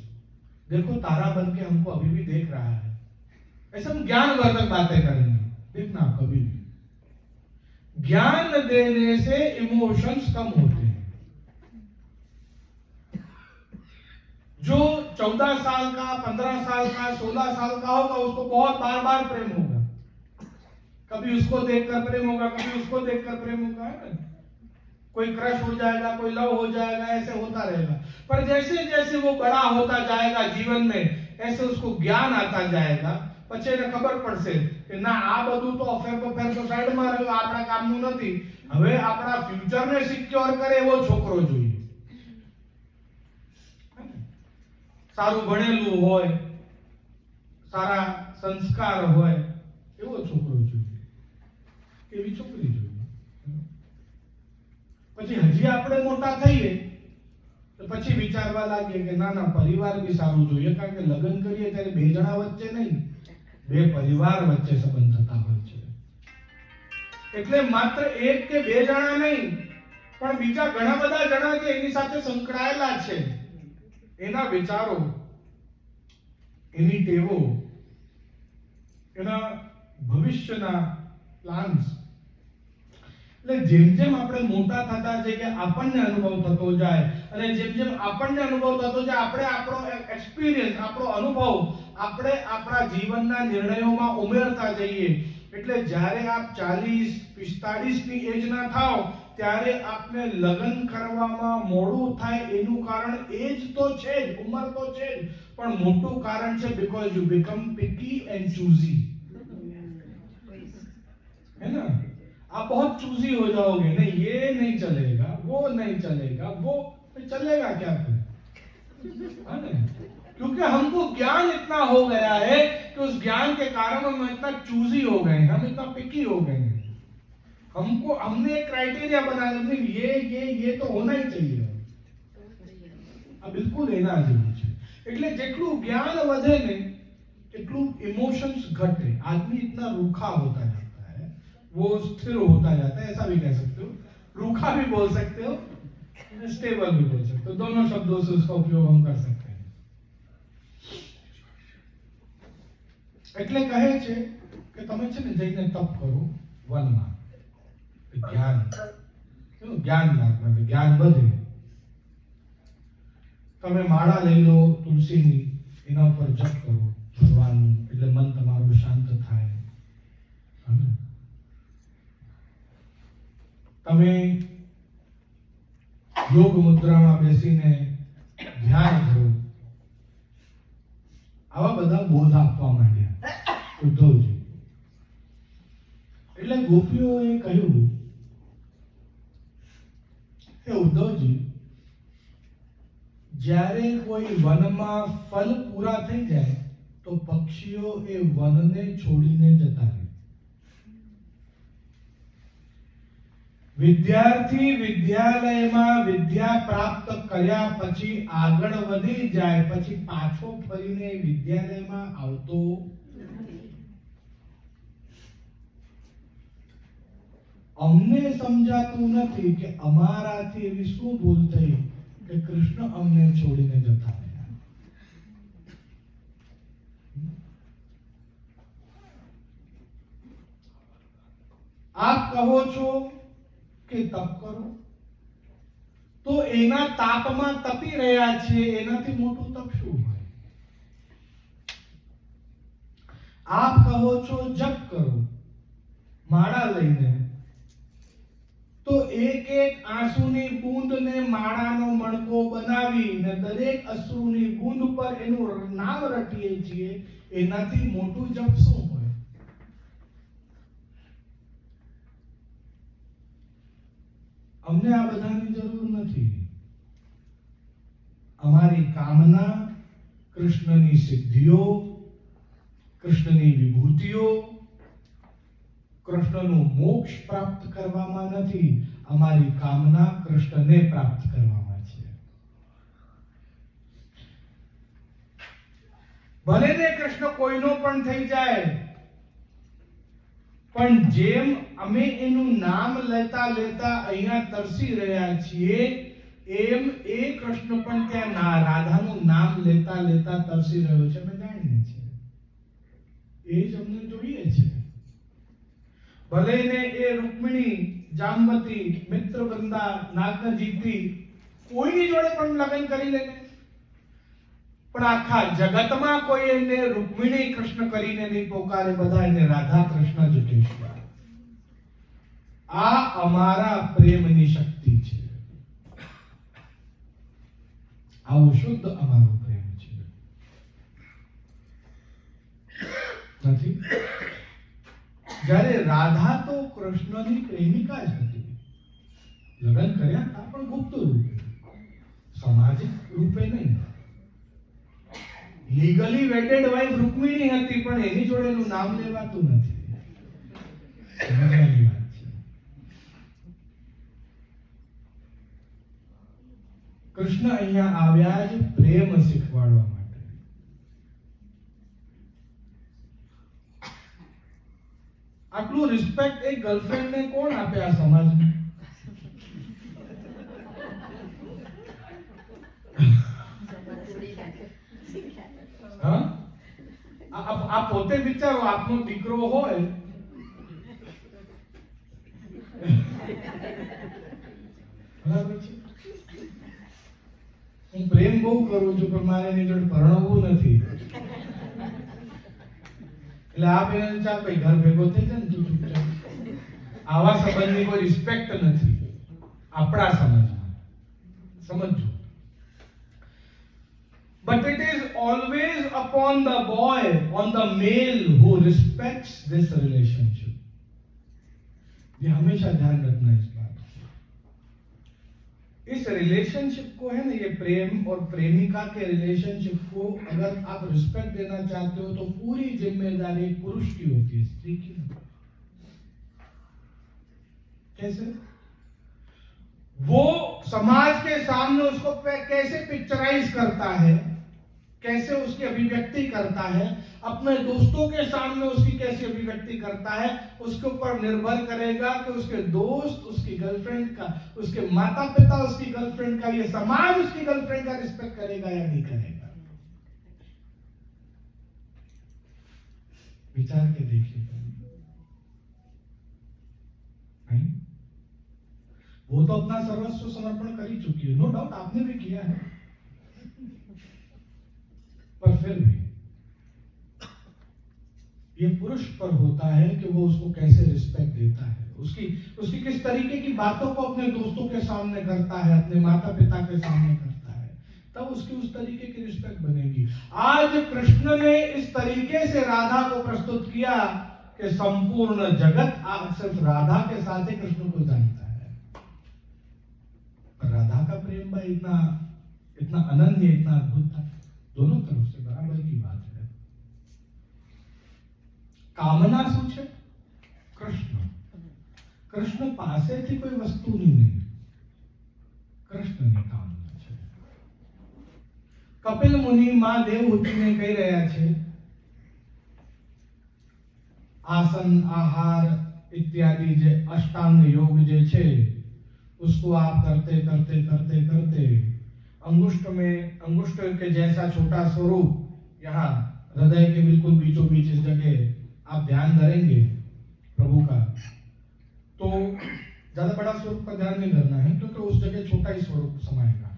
देखो तारा बन के हमको अभी भी देख रहा है. ऐसे हम ज्ञानवर्धक बातें करेंगे. देखना कभी भी ज्ञान देने से इमोशंस कम होते हैं. जो 14 साल का, 15 साल का, 16 साल का होगा उसको बहुत बार बार प्रेम होगा. कभी उसको देखकर प्रेम होगा, कभी उसको देखकर प्रेम होगा, है ना? कोई क्रश हो जाएगा, कोई लव हो जाएगा, ऐसे होता रहेगा. पर जैसे जैसे वो बड़ा होता जाएगा जीवन में, ऐसे उसको ज्ञान आता जाएगा. પછી એને ખબર પડશે કે ના, આ બધું તો અફેર તો સાઈડમાં રહ્યું, આપણા કામનું નથી. હવે આપણા ફ્યુચરને સિક્યોર કરે એવો છોકરો જોઈએ. સારું ભણેલું હોય, સારા સંસ્કાર હોય એવો છોકરો જોઈએ, એવી છોકરી જોઈએ. પછી હજી આપણે મોટા થઈએ તો પછી વિચારવા લાગીએ કે ના ના, પરિવાર બી સારું જોઈએ, કારણ કે લગ્ન કરીએ ત્યારે બે જણા વચ્ચે નહીં, બે પરિવાર વચ્ચે સંબંધ થતા હોય છે. એટલે માત્ર એક કે બે જણા નહીં, પણ બીજા ઘણા બધા જણા જે એની સાથે સંકળાયેલા છે, એના વિચારો, એની ટેવો, એના ભવિષ્યના પ્લાન્સ. એટલે જેમ જેમ આપણે મોટા થતા જઈએ કે આપણને અનુભવ થતો જાય, અને જેમ જેમ આપણને અનુભવ થતો જાય, આપણે આપણો એક્સપિરિયન્સ, આપણો અનુભવ આપણે આપણા જીવનના નિર્ણયોમાં ઉમેરતા જઈએ. એટલે જ્યારે આપ 40-45 ની એજ ના થાવ ત્યારે આપને લગ્ન કરવામાં મોડું થાય, એનું કારણ એજ તો છે જ, ઉંમર તો છે જ, પણ મોટું કારણ છે બીકોઝ યુ બીકમ પિકી એન્ડ ચૂઝી. है ना? आप बहुत चूजी हो जाओगे, नहीं ये नहीं चलेगा, वो नहीं चलेगा, वो चलेगा क्या फिर, है ना? क्योंकि हमको ज्ञान इतना हो गया है कि उस ज्ञान के कारण हम इतना चूजी हो गए, हम इतना पिकी हो गए हैं. हमने एक क्राइटेरिया बना लिया, ये तो होना ही चाहिए. આ બિલકુલ એના જેવું છે. એટલે જેટલું જ્ઞાન વધે ને એટલું इमोशंस घटे. आदमी इतना रूखा होता जाता है, वो स्थिर होता जाता है, ऐसा भी कह सकते हो. रूखा भी बोल सकते हो, स्टेबल भी बोल सकते हो, दोनों शब्दों से उसका उपयोग हम कर सकते हैं। એટલે કહે છે કે તમે છે ને જઈને તપ કરો વનમાં, જ્ઞાન જ્ઞાન માર્ગમાં જ્ઞાન વધે, તમે માળા લઈ લો તુલસીની, એના ઉપર જપ કરો ભગવાનનું, એટલે મન તમારું શાંત થાય। તમે યોગ મુદ્રામાં બેસીને ધ્યાન કરો, આવા બધા બોધ આપવા માંડ્યા ઉદ્ધવજી। એટલે ગોપીઓએ કહ્યું કે ઉદ્ધવજી, જ્યારે કોઈ વનમાં ફલ પૂરા થઈ જાય તો પક્ષીઓ એ વનને છોડીને જતા રહે। વિદ્યાર્થી વિદ્યાલયમાં વિદ્યા પ્રાપ્ત કર્યા પછી આગળ વધી જાય પછી પાછો ફરીને વિદ્યાલયમાં આવતો નથી। અમને સમજાતું નથી કે અમારાથી એવી શું ભૂલ થઈ કે કૃષ્ણ અમને છોડીને જતા રહ્યા। આપ કહો છો કે તપ કરો, તો એના તાપમાં તપી રહ્યા છીએ, એનાથી મોટું તપ શું હોય? આપ કહો છો જપ કરો માળા લઈને, તો એક એક આંસુની બૂંદને માળાનો મણકો બનાવીને દરેક અશ્રુની બૂંદ પર એનું નામ રટીએ છીએ, એનાથી મોટું જપ શું હોય? અમને આ બધાની જરૂર નથી। અમારી કામના કૃષ્ણની સિદ્ધિઓ, કૃષ્ણની વિભૂતિઓ, કૃષ્ણનું મોક્ષ પ્રાપ્ત કરવામાં નથી, અમારી કામના કૃષ્ણને પ્રાપ્ત કરવામાં છે। ભલે ને કૃષ્ણ કોઈનો પણ થઈ જાય, પણ જેમ અમે એનું નામ લેતા લેતા અહીંયા તરસી રહ્યા છીએ, એમ એ કૃષ્ણ પણ ત્યાં રાધાનું નામ લેતા લેતા તરસી રહ્યો છે, અમે જાણીએ છીએ। એ જ અમને જોઈએ છે। ભલે ને એ રૂકમિણી, જામવતી, મિત્રવૃંદા, નાગજીતી કોઈની જોડે પણ લગ્ન કરી લે, પણ આખા જગતમાં કોઈ એને રૂકમિણી કૃષ્ણ કરીને નહીં પોકારે, બધા એને રાધા કૃષ્ણ જ કહેશે। આ અમારા પ્રેમની શક્તિ છે, આવું શુદ્ધ અમારો પ્રેમ છે, નથી? જ્યારે રાધા તો કૃષ્ણની પ્રેમિકા જ હતી, લગ્ન કર્યા હતા પણ ગુપ્ત રૂપે, સામાજિક રૂપે નહીં। લીગલી વેટેડ વાઇફ રૂકમિણી હતી, પણ એની જોડે એનું નામ લેવાતું નથી। સમજવાની વાત છે। કૃષ્ણ અહીંયા આવ્યા જ પ્રેમ શીખવાડવા માટે। આટલું રિસ્પેક્ટ એક ગર્લફ્રેન્ડને કોણ આપે આ સમાજમાં? હા, આ પોતે વિચારો, આપનો દીકરો હોય, બરાબર છે, હું પ્રેમ બહુ કરું છું પણ મારે એની જોડે પરણવું નથી, એટલે આ બેન ચાલ ભાઈ ઘર ભેગો થઈ જાય ને તું ચૂપચાપ। આવા સંબંધની કોઈ રિસ્પેક્ટ નથી આપણા સમાજમાં, સમજો। But it is always upon the boy, on the male who respects this relationship। ये हमेशा ध्यान रखना इस बात। इस रिलेशनशिप को है ना, ये प्रेम और प्रेमिका के रिलेशनशिप को अगर आप रिस्पेक्ट देना चाहते हो तो पूरी जिम्मेदारी पुरुष की होती है, स्त्री की नहीं। कैसे? वो समाज के सामने उसको कैसे पिक्चराइज करता है, कैसे उसकी अभिव्यक्ति करता है, अपने दोस्तों के सामने उसकी कैसी अभिव्यक्ति करता है, उसके ऊपर निर्भर करेगा कि उसके दोस्त, उसकी गर्लफ्रेंड का, उसके माता पिता उसकी गर्लफ्रेंड का, ये समाज उसकी गर्लफ्रेंड का रिस्पेक्ट करेगा या नहीं करेगा। विचार के देखिए। वो तो अपना सर्वस्व समर्पण कर ही चुकी है, नो डाउट, आपने भी किया है, पर फिर भी ये पुरुष पर होता है कि वो उसको कैसे रिस्पेक्ट देता है, उसकी उसकी किस तरीके की बातों को अपने दोस्तों के सामने करता है, अपने माता पिता के सामने करता है, तब उसकी उस तरीके की रिस्पेक्ट बनेगी। आज कृष्ण ने इस तरीके से राधा को प्रस्तुत किया कि संपूर्ण जगत आज सिर्फ राधा के साथ ही कृष्ण को जानता है। राधा का प्रेम भाई इतना इतना अनन्य, इतना अद्भुत था, दोनों तरफ से बराबर की बात है। कामना सूचे कृष्ण, कृष्ण पासेથી કોઈ વસ્તુની નહીં, કૃષ્ણની કામના છે। કપિલ મુનિ માં દેવહૂતિને કહી રહ્યા છે, आसन आहार इत्यादि जे अष्टांग योग जे छे उसको आप करते करते करते करते अंगुष्ठ के जैसा छोटा स्वरूप यहाँ हृदय के बिल्कुल बीचों बीच इस जगह आप ध्यान धरेंगे प्रभु का, तो ज्यादा बड़ा स्वरूप का ध्यान नहीं धरना है, क्योंकि उस जगह छोटा ही स्वरूप समाएगा।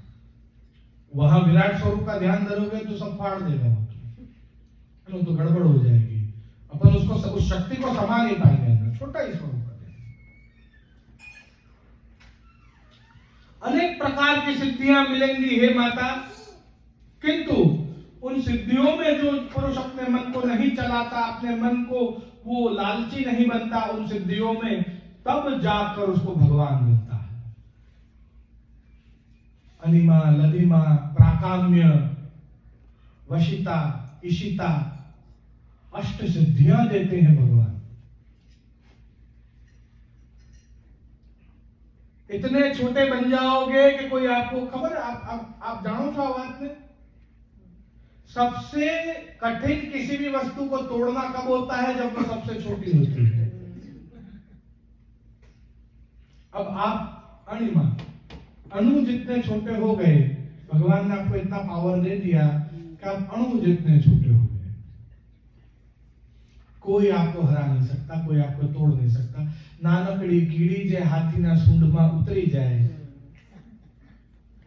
वहां विराट स्वरूप का ध्यान धरोगे तो सब फाड़ देगा, वो तो गड़बड़ हो जाएगी, अपन उसको उस शक्ति को समा नहीं पाएंगे अंदर, छोटा ही स्वरूप है। अनेक प्रकार की सिद्धियां मिलेंगी हे माता, किंतु उन सिद्धियों में जो पुरुष अपने मन को नहीं चलाता, अपने मन को वो लालची नहीं बनता उन सिद्धियों में, तब जाकर उसको भगवान मिलता है। अनिमा, लदिमा, प्राकाम्य, वशिता, इशिता, अष्ट सिद्धियां देते हैं भगवान। इतने छोटे बन जाओगे कि कोई आपको खबर, आप जानो क्या बात में, सबसे कठिन किसी भी वस्तु को तोड़ना कब होता है, जब वो सबसे छोटी होती है। अब आप अणिमा, अणु जितने छोटे हो गए, भगवान ने आपको इतना पावर दे दिया कि आप अणु जितने छोटे हो गए, कोई आपको हरा नहीं सकता, कोई आपको तोड़ नहीं सकता। नानकड़ी कीड़ी जे हाथी ना सूंड में उतरी जाए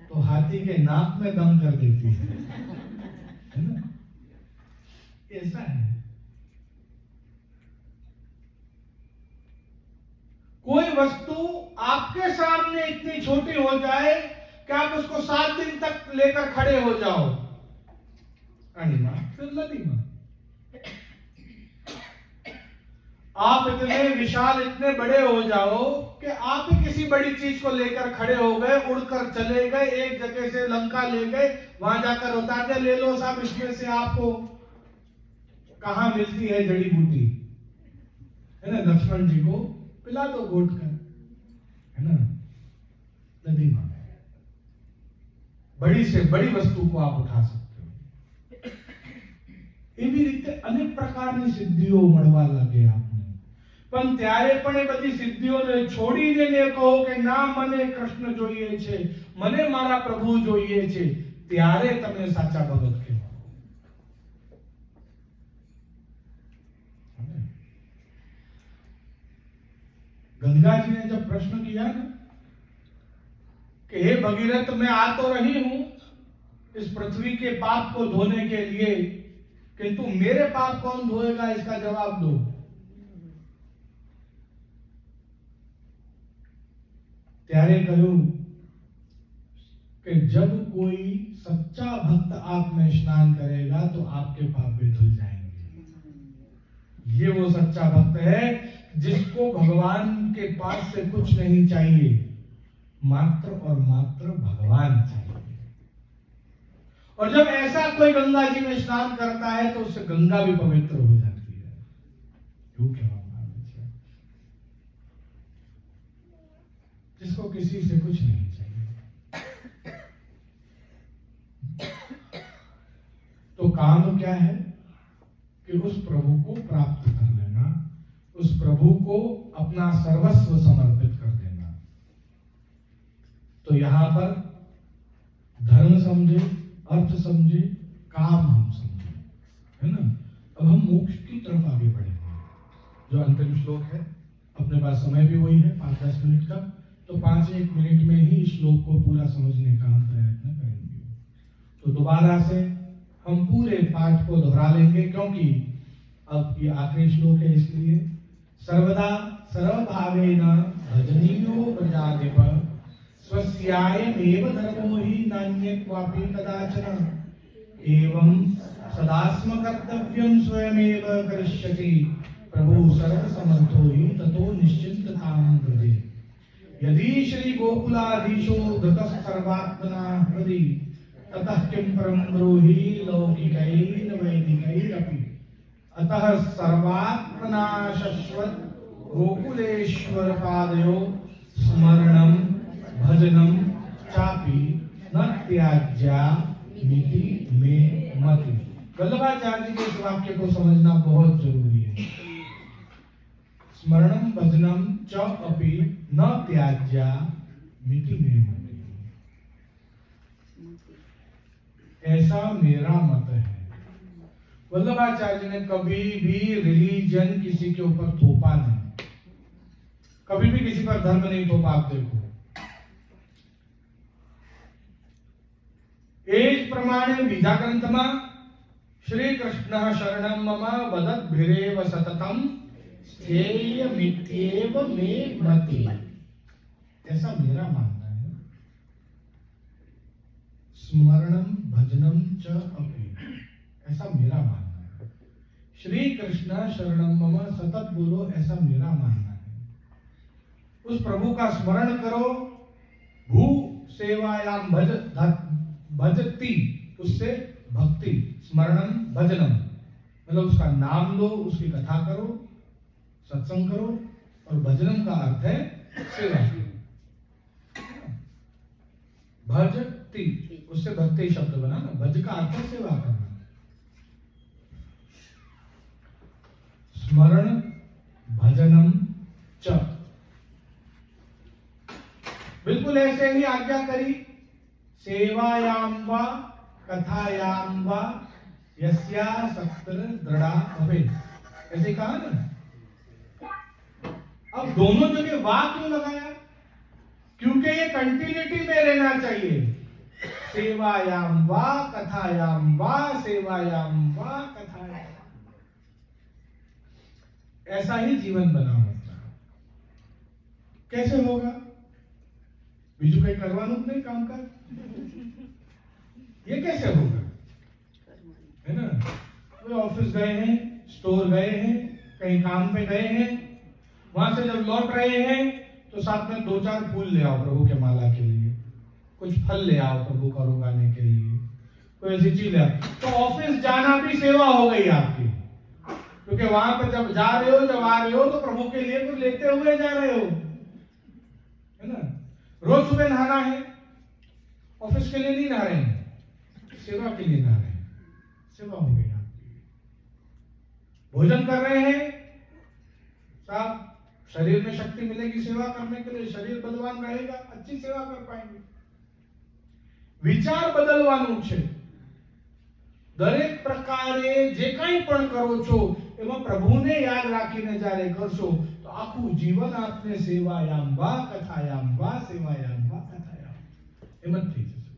तो हाथी के नाक में दम कर देती है ना, ऐसा है। कोई वस्तु आपके सामने इतनी छोटी हो जाए कि आप उसको 7 दिन तक लेकर खड़े हो जाओ, अणिमा फिर लदिमा। आप इतने विशाल, इतने बड़े हो जाओ कि आप ही किसी बड़ी चीज को लेकर खड़े हो गए, उड़कर चले गए, एक जगह से लंका ले गए, वहां जाकर उतारते, ले लो साहब इसमें से आपको कहां मिलती है जड़ी बूटी, है ना, लक्ष्मण जी को पिला दो घोट कर, है ना। नदी मां बड़ी से बड़ी वस्तु को आप उठा सकते हो। એવી રીતે અનેક પ્રકારની સિદ્ધિઓ મળવા લાગે આપને, પણ ત્યારે પણ એ બધી સિદ્ધિઓને છોડીને કહો કે ના, મને કૃષ્ણ જોઈએ છે, મને મારા પ્રભુ જોઈએ છે, ત્યારે તમે સાચા ભગત કહેવાઓ। गंगा जी ने जब प्रश्न किया ना कि हे भगीरथ, मैं आ तो रही हूं इस पृथ्वी के पाप को धोने के लिए, किंतु मेरे पाप कौन धोएगा, इसका जवाब दो। त्यारे कहूं कि जब कोई सच्चा भक्त आप में स्नान करेगा तो आपके पाप भी धुल जाएंगे। ये वो सच्चा भक्त है जिसको भगवान के पास से कुछ नहीं चाहिए, मात्र और मात्र भगवान चाहिए। और जब ऐसा कोई गंगा जी में स्नान करता है तो उससे गंगा भी पवित्र हो जाती है। क्यों जिसको किसी से कुछ नहीं चाहिए। उस प्रभु को प्राप्त कर लेना, उस प्रभु को अपना सर्वस्व समर्पित कर देना। तो यहां पर धर्म समझे, अर्थ समझे, काम हम समझे, है ना। अब हम मोक्ष की तरफ आगे बढ़ेंगे। जो अंतिम श्लोक है, अपने पास समय भी वही है 5-10 मिनट का, तो 5-1 मिनट में ही इस श्लोक को पूरा समझने का हम प्रयत्न करेंगे। तो दोबारा से हम पूरे पाठ को दोहरा लेंगे, क्योंकि अब ये आखिरी श्लोक है, इसलिए सर्वदा सर्वभावेन भजनीयो प्रजाधिप स्वस्यायमेव धर्मो हि नान्यत् क्वापि कदाचन एवं सदास्म कर्तव्यं स्वयमेव करिष्यति प्रभु सर्वसमर्थो हि ततो निश्चिन्ततां व्रजे। यदि श्री गोकुलाधीशो धृतः सर्वात्मना हृदि ततः किं परं ब्रूहि लौकिकैर्वैदिकैरपि अतः सर्वात्मना शश्वत गोकुलेश्वर पादयो स्मरणं भजनं चापि न त्याज्या मिति में मति। वल्लभाचार्य जी के इस वाक्य को समझना बहुत जरूरी है। स्मरणं भजनं च अपि न त्याज्या मिति में मति, ऐसा मेरा मत है। वल्लभाचार्य ने कभी भी रिलीजन किसी के ऊपर थोपा नहीं, कभी भी किसी पर धर्म नहीं थोपा। आप देखो, एज प्रमाणे बीजा ग्रंथમાં श्री कृष्ण शरणं मम वदद्भिरेव सततम स्थेयमित्येव मे मति, ऐसा मेरा मानना है। स्मरणं भजनं च अपि, ऐसा मेरा मानना है। श्री कृष्ण शरणं मम सतत बोलो, ऐसा मेरा मानना है। उस प्रभु का स्मरण करो, भू सेवायाम भजती, उससे भक्ति, स्मरणम भजनम, मतलब उसका नाम लो, उसकी कथा करो, सत्संग करो, और भजनम का अर्थ है सेवा। भजती, उससे भक्ति शब्द बना ना, भज का अर्थ है सेवा करना। स्मरण भजनम च, बिल्कुल ऐसे ही आज्ञा करी। सेवायाम वा कथायाम वा यस्या सत्र दृढ़ा भवेत्, ऐसे कहा ना। अब दोनों जगह वा क्यों लगाया? क्योंकि ये कंटिन्यूटी में रहना चाहिए। सेवायाम वा कथायाम वा, सेवायाम वा कथायाम, ऐसा ही जीवन बना होगा। कैसे होगा? बीजू कहीं करवानो नहीं काम का, ये कैसे होगा? है ना, कोई ऑफिस गए हैं, स्टोर गए हैं, कहीं काम पे गए हैं, वहां से जब लौट रहे हैं तो साथ में 2-4 फूल ले आओ प्रभु के माला के लिए, कुछ फल ले आओ प्रभु को रुकाने के लिए, कोई ऐसी चीज ले आओ। तो ऑफिस जाना भी सेवा हो गई आपकी, क्योंकि वहां पर जब जा रहे हो, जब आ रहे हो, तो प्रभु के लिए कुछ लेते हुए जा रहे हो, है ना। रोज सुबह नहाना है, ऑफिस के लिए नहीं नहा रहे हैं, सेवा के लिए नहा रहे हैं, सेवा हो गई आपकी। भोजन कर रहे हैं, साहब शरीर में शक्ति मिलेगी सेवा करने के लिए, शरीर बलवान रहेगा, अच्छी सेवा कर पाएंगे। विचार बदलવાનું છે। દરેક પ્રકારે જે કંઈ પણ કરો છો એમાં પ્રભુને યાદ રાખીને જ્યારે કરશો તો આખું જીવન આપને સેવાયામ વા કથાયામ વા સેવાયામ વા કથાયામ એમ જ થઈ જશે,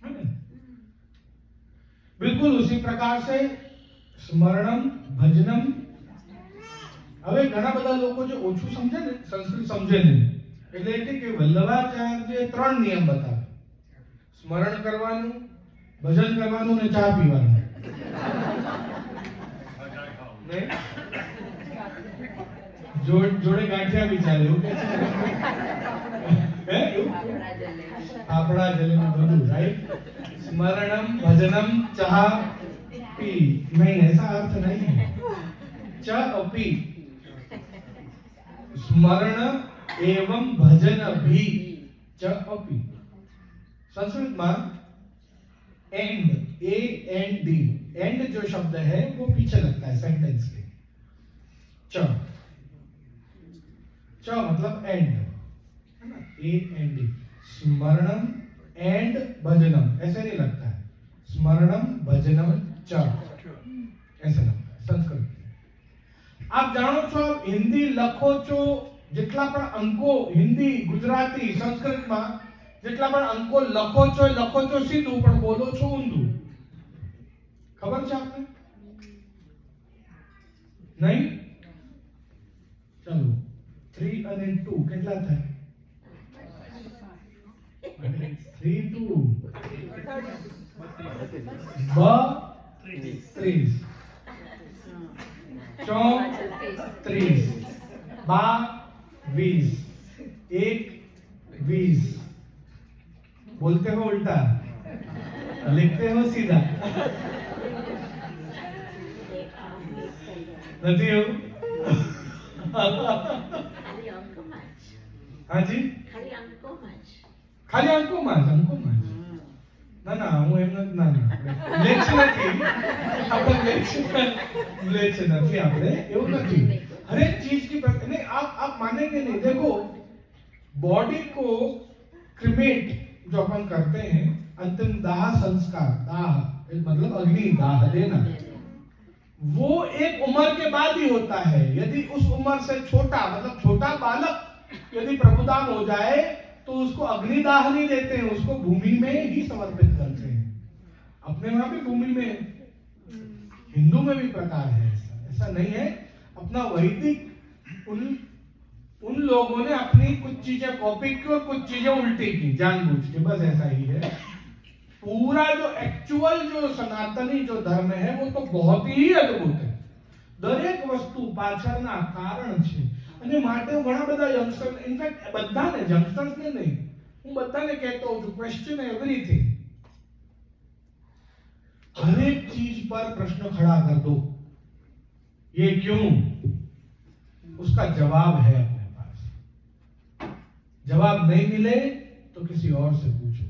है ना। बिल्कुल उसी प्रकार से स्मरणम भजनम। હવે ઘણા બધા લોકો જે ઓછું સમજે ને, સંસ્કૃત સમજે નહીં, એટલે કે વલ્લભાચાર્ય 3 નિયમ બતાવે, સ્મરણ કરવાનું, ભજન કરવાનું ને ચા પીવાનું, જોડે ગાંઠિયા બી ચાલે, એવું કે છે, આપણા જલેનું બધું, राइट। स्मरणम भजनम चाह पी, नहीं ऐसा अर्थ नहीं है। च अपि, स्मरण एवं भजन भी, च अपि। संस्कृत में and, A and D, and जो शब्द है वो पीछे लगता है सेंटेंस के। च मतलब एंड, है ना, A-N-D, स्मरणम एंड भजनम, ऐसे नहीं लगता है, स्मरणम भजनम च ऐसे लगता है संस्कृत में। आप जानो छो, हिंदी लखो छो જેટલા પણ અંકો હિન્દી ગુજરાતી સંસ્કૃતમાં જેટલા પણ અંકો લખો છો સીધું પણ બોલો છો ઊંધું, ખબર છે આપને? નહીં? ચલો 3 અને 2 કેટલા થાય? 3 2 30 30 20 1 20 बोलते हो उल्टा, लिखते हो सीधा, नहीं हो? हाँ जी, खाली अंको माज ना ना હું એમ ના લેક્ચ નથી આપણે લેક્ચ નથી આપણે એવું નથી, हर एक चीज की नहीं आप मानेंगे नहीं। देखो बॉडी को क्रिमेट जो अपन करते हैं, अंतिम दाह संस्कार, दाह मतलब अग्नि दाह देना, वो एक उम्र के बाद ही होता है। यदि उस उम्र से छोटा मतलब छोटा बालक यदि प्रभुदान हो जाए तो उसको अग्निदाह नहीं देते हैं, उसको भूमि में ही समर्पित करते हैं। अपने वहां भी भूमि में, हिंदू में भी प्रकार है, ऐसा नहीं है। अपना वैदिक उन लोगों ने अपनी कुछ चीजें कॉपी की और कुछ चीजें उल्टी की जानबूझ के, बस ऐसा ही है। पूरा जो एक्चुअल जो सनातनी जो धर्म है वो तो बहुत ही अद्भुत है। दरेक वस्तु पाछळना कारण छे અને માટે ઘણા બધા યંગસ્ટર, ઇનફેક્ટ બધાને, યંગસ્ટર્સને નહીં, હું બધાને કહેતો હોઉં છું, ક્વેશ્ચન એવરીથિંગ, हर एक चीज पर प्रश्न खड़ा कर दो, ये क्यों, उसका जवाब है अपने पास। जवाब नहीं मिले तो किसी और से पूछो,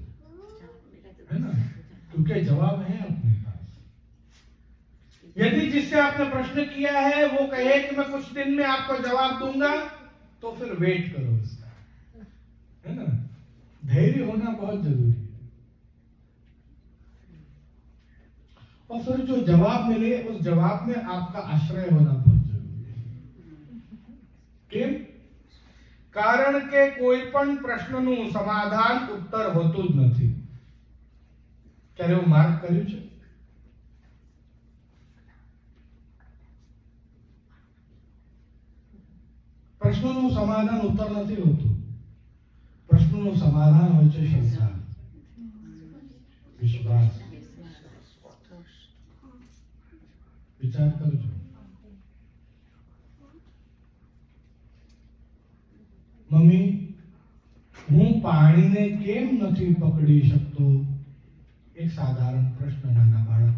है ना, क्योंकि जवाब है अपने पास। यदि जिससे आपने प्रश्न किया है वो कहे कि मैं कुछ दिन में आपको जवाब दूंगा, तो फिर वेट करो उसका, है ना। धैर्य होना बहुत जरूरी है। और फिर जो जवाब मिले उस जवाब में आपका आश्रय होना बहुत जरूरी है। केम? कारण के कोई पण प्रश्नનું સમાધાન ઉત્તર હોતું જ નથી। ક્યારે હું માર્ક કર્યું છે? પ્રશ્નનું સમાધાન ઉત્તર નથી હોતું, પ્રશ્નનું સમાધાન હોય છે શ્રદ્ધા, વિશ્વાસ। विचार करजो। मम्मी हूँ पानी ने केम नहीं पकड़ी शकतो, एक साधारण प्रश्न नाना बाळक।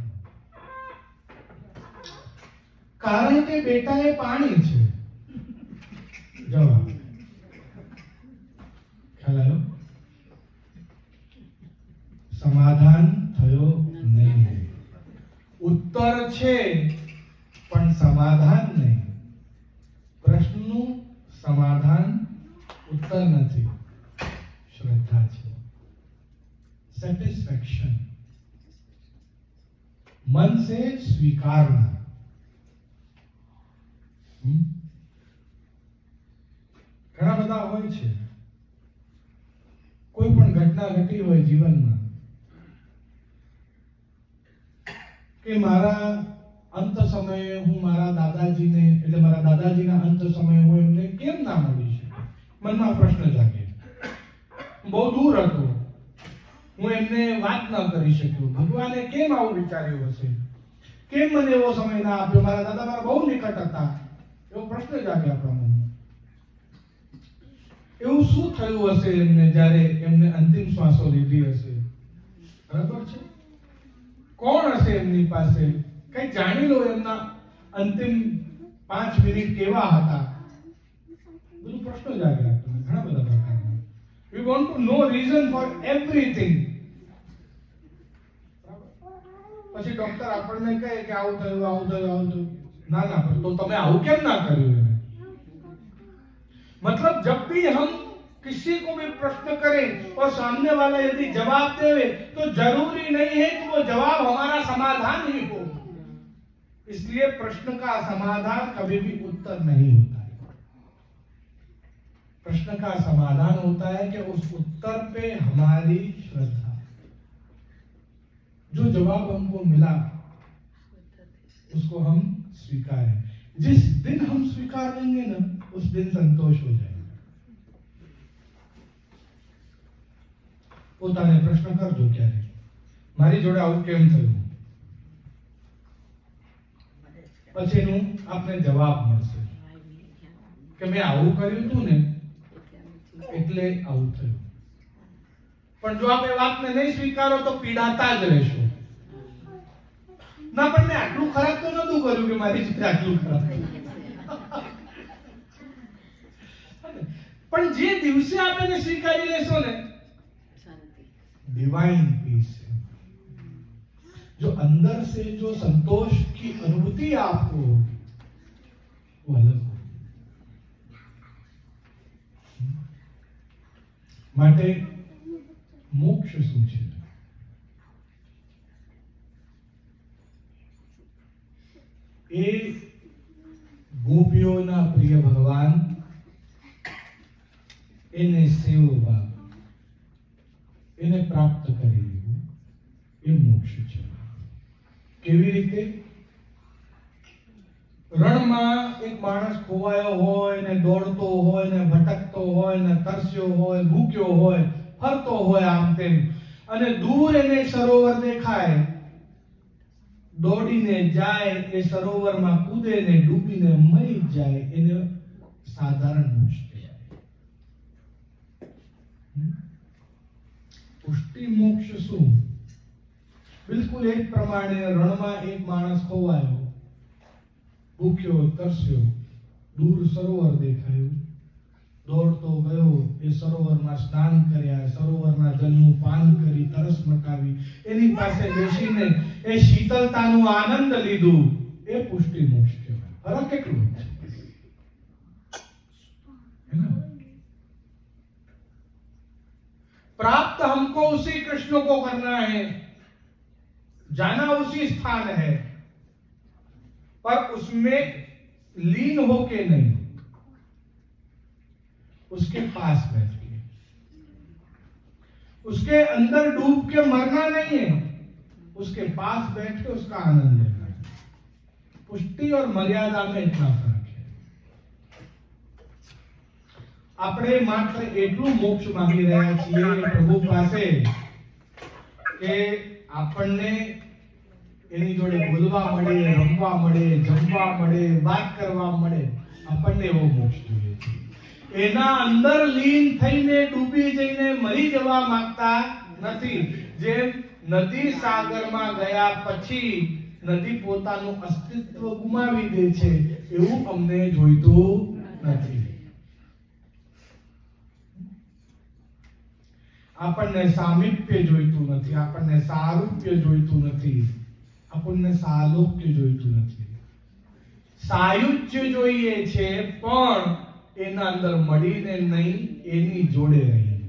कारण के बेटा ये पानी छे। जवाब ख्याल आयो? समाधान थयो नहीं, उत्तर छे पण समाधान नहीं। प्रश्नનું समाधान उत्तर નથી, શ્રદ્ધા છે, સેટિસ્ફેક્શન, मन से स्वीकारना। ઘણા બધા હોય છે, કોઈ પણ ઘટના ઘટી હોય જીવનમાં કે મારા અંત સમયે હું મારા દાદાજીને, એટલે મારા દાદાજીના અંત સમયે હું એમને કેમ ના મળી શક્યો, મનમાં પ્રશ્ન જાગે। બહુ દૂર હતો, હું એમને વાત ન કરી શક્યો, ભગવાને કેમ આવું વિચાર્યું હશે, કેમ મને એવો સમય ના આપ્યો, મારા દાદા મારા બહુ નિકટ હતા, એવો પ્રશ્ન જાગે આપણા મનમાં। એવું શું થયું હશે એમને જ્યારે એમને અંતિમ શ્વાસો લીધી હશે, બરાબર છે? કોણ હશે એમની પાસે, કઈ જાણી લો એમના અંતિમ 5 મિનિટ કેવા હતા, બધું પ્રશ્ન જાગે આપણને ઘણા બધા પ્રકારના। We want to know reason for everything. પછી ડોક્ટર આપણને કહે કે આવું થયું આવું થયું આવું થયું, ના ના પણ તો તમે આવું કેમ ના કર્યું? मतलब जब भी हम किसी को भी प्रश्न करें और सामने वाला यदि जवाब देवे तो जरूरी नहीं है कि वो जवाब हमारा समाधान ही हो। इसलिए प्रश्न का समाधान कभी भी उत्तर नहीं होता है। प्रश्न का समाधान होता है कि उस उत्तर पे हमारी श्रद्धा, जो जवाब हमको मिला उसको हम स्वीकारें। जिस दिन हम स्वीकार लेंगे ना उस दिन संतोष हो जाएगा। પોતાને પ્રશ્ન કરજો ક્યારે મારી જોડે આવું કેમ થયું, પછીનું આપને જવાબ મળશે કે મેં આવું કર્યું હતું ને એટલે આવું થયું। પણ જો આપ એ વાતને નહીં સ્વીકારો તો પીડાતા જ રહેશો। ના પણ મેં આટલું ખરાબ તો નહોતું કર્યું કે મારી જોડે આટલું ખરાબ થયું। પણ જે દિવસે આપ એને સ્વીકારી લેશો ને डिवाइन पीस है, जो अंदर से जो संतोष की अनुभूति आपको होगी वो अलग होगी। માટે મોક્ષ શું છે? એ ગોપીઓના પ્રિય ભગવાન એને સેવવા, એને પ્રાપ્ત કરી લેવું એ મોક્ષ છે। કેવી રીતે? રણમાં એક માણસ ખોવાયો હોય ને દોડતો હોય ને ભટકતો હોય ને તરસ્યો હોય, ભૂખ્યો હોય, ફરતો હોય આમ તેમ, અને દૂર એને સરોવર દેખાય, દોડીને જાય, એ સરોવરમાં કૂદે ને ડૂબીને મરી જાય, એને સાધારણ મોક્ષ કહેવાય। પુષ્ટિ મોક્ષ શું? બિલકુલ એક પ્રમાણે રણમાં એક માણસ ખોવાયો, ભૂખ્યો, તરસ્યો, દૂર સરોવર દેખાયું, દોડતો ગયો, એ સરોવરમાં સ્નાન કર્યા, સરોવરના જલનું પાન કરી તરસ મટાવી, એની પાસે બેસીને એ શીતળતાનું આનંદ લીધું, એ પુષ્ટિ મોક્ષ કહેવાય। ફરક કેટલો છે ना? प्राप्त हमको उसी कृष्ण को करना है, जाना उसी स्थान है, पर उसमें लीन होके नहीं, उसके पास बैठ के, उसके अंदर डूब के मरना नहीं है, उसके पास बैठ के उसका आनंद लेना है। पुष्टि और मर्यादा में इतना फर्क है। આપણે માત્ર એટલું મોક્ષ માંગી રહ્યા છીએ પ્રભુ પાસે કે આપણને એની જોડે બોલવા મળે, રમવા મળે, જમવા મળે, વાત કરવા મળે, આપણને એવો મોક્ષ જોઈએ છે। એના અંદર લીન થઈને ડૂબી જઈને મરી જવા માંગતા નથી। જેમ નદી સાગરમાં ગયા પછી નદી પોતાનું અસ્તિત્વ ગુમાવી દે છે, એવું અમને જોઈતું નથી। આપણને સામીપ્ય જોઈતું નથી, આપણને સારૂપ્ય જોઈતું નથી, આપણને સાલોક્ય જોઈતું નથી। સાયુજ્ય જોઈએ છે પણ એના અંદર મળીને નહીં, એની જોડે રહીને।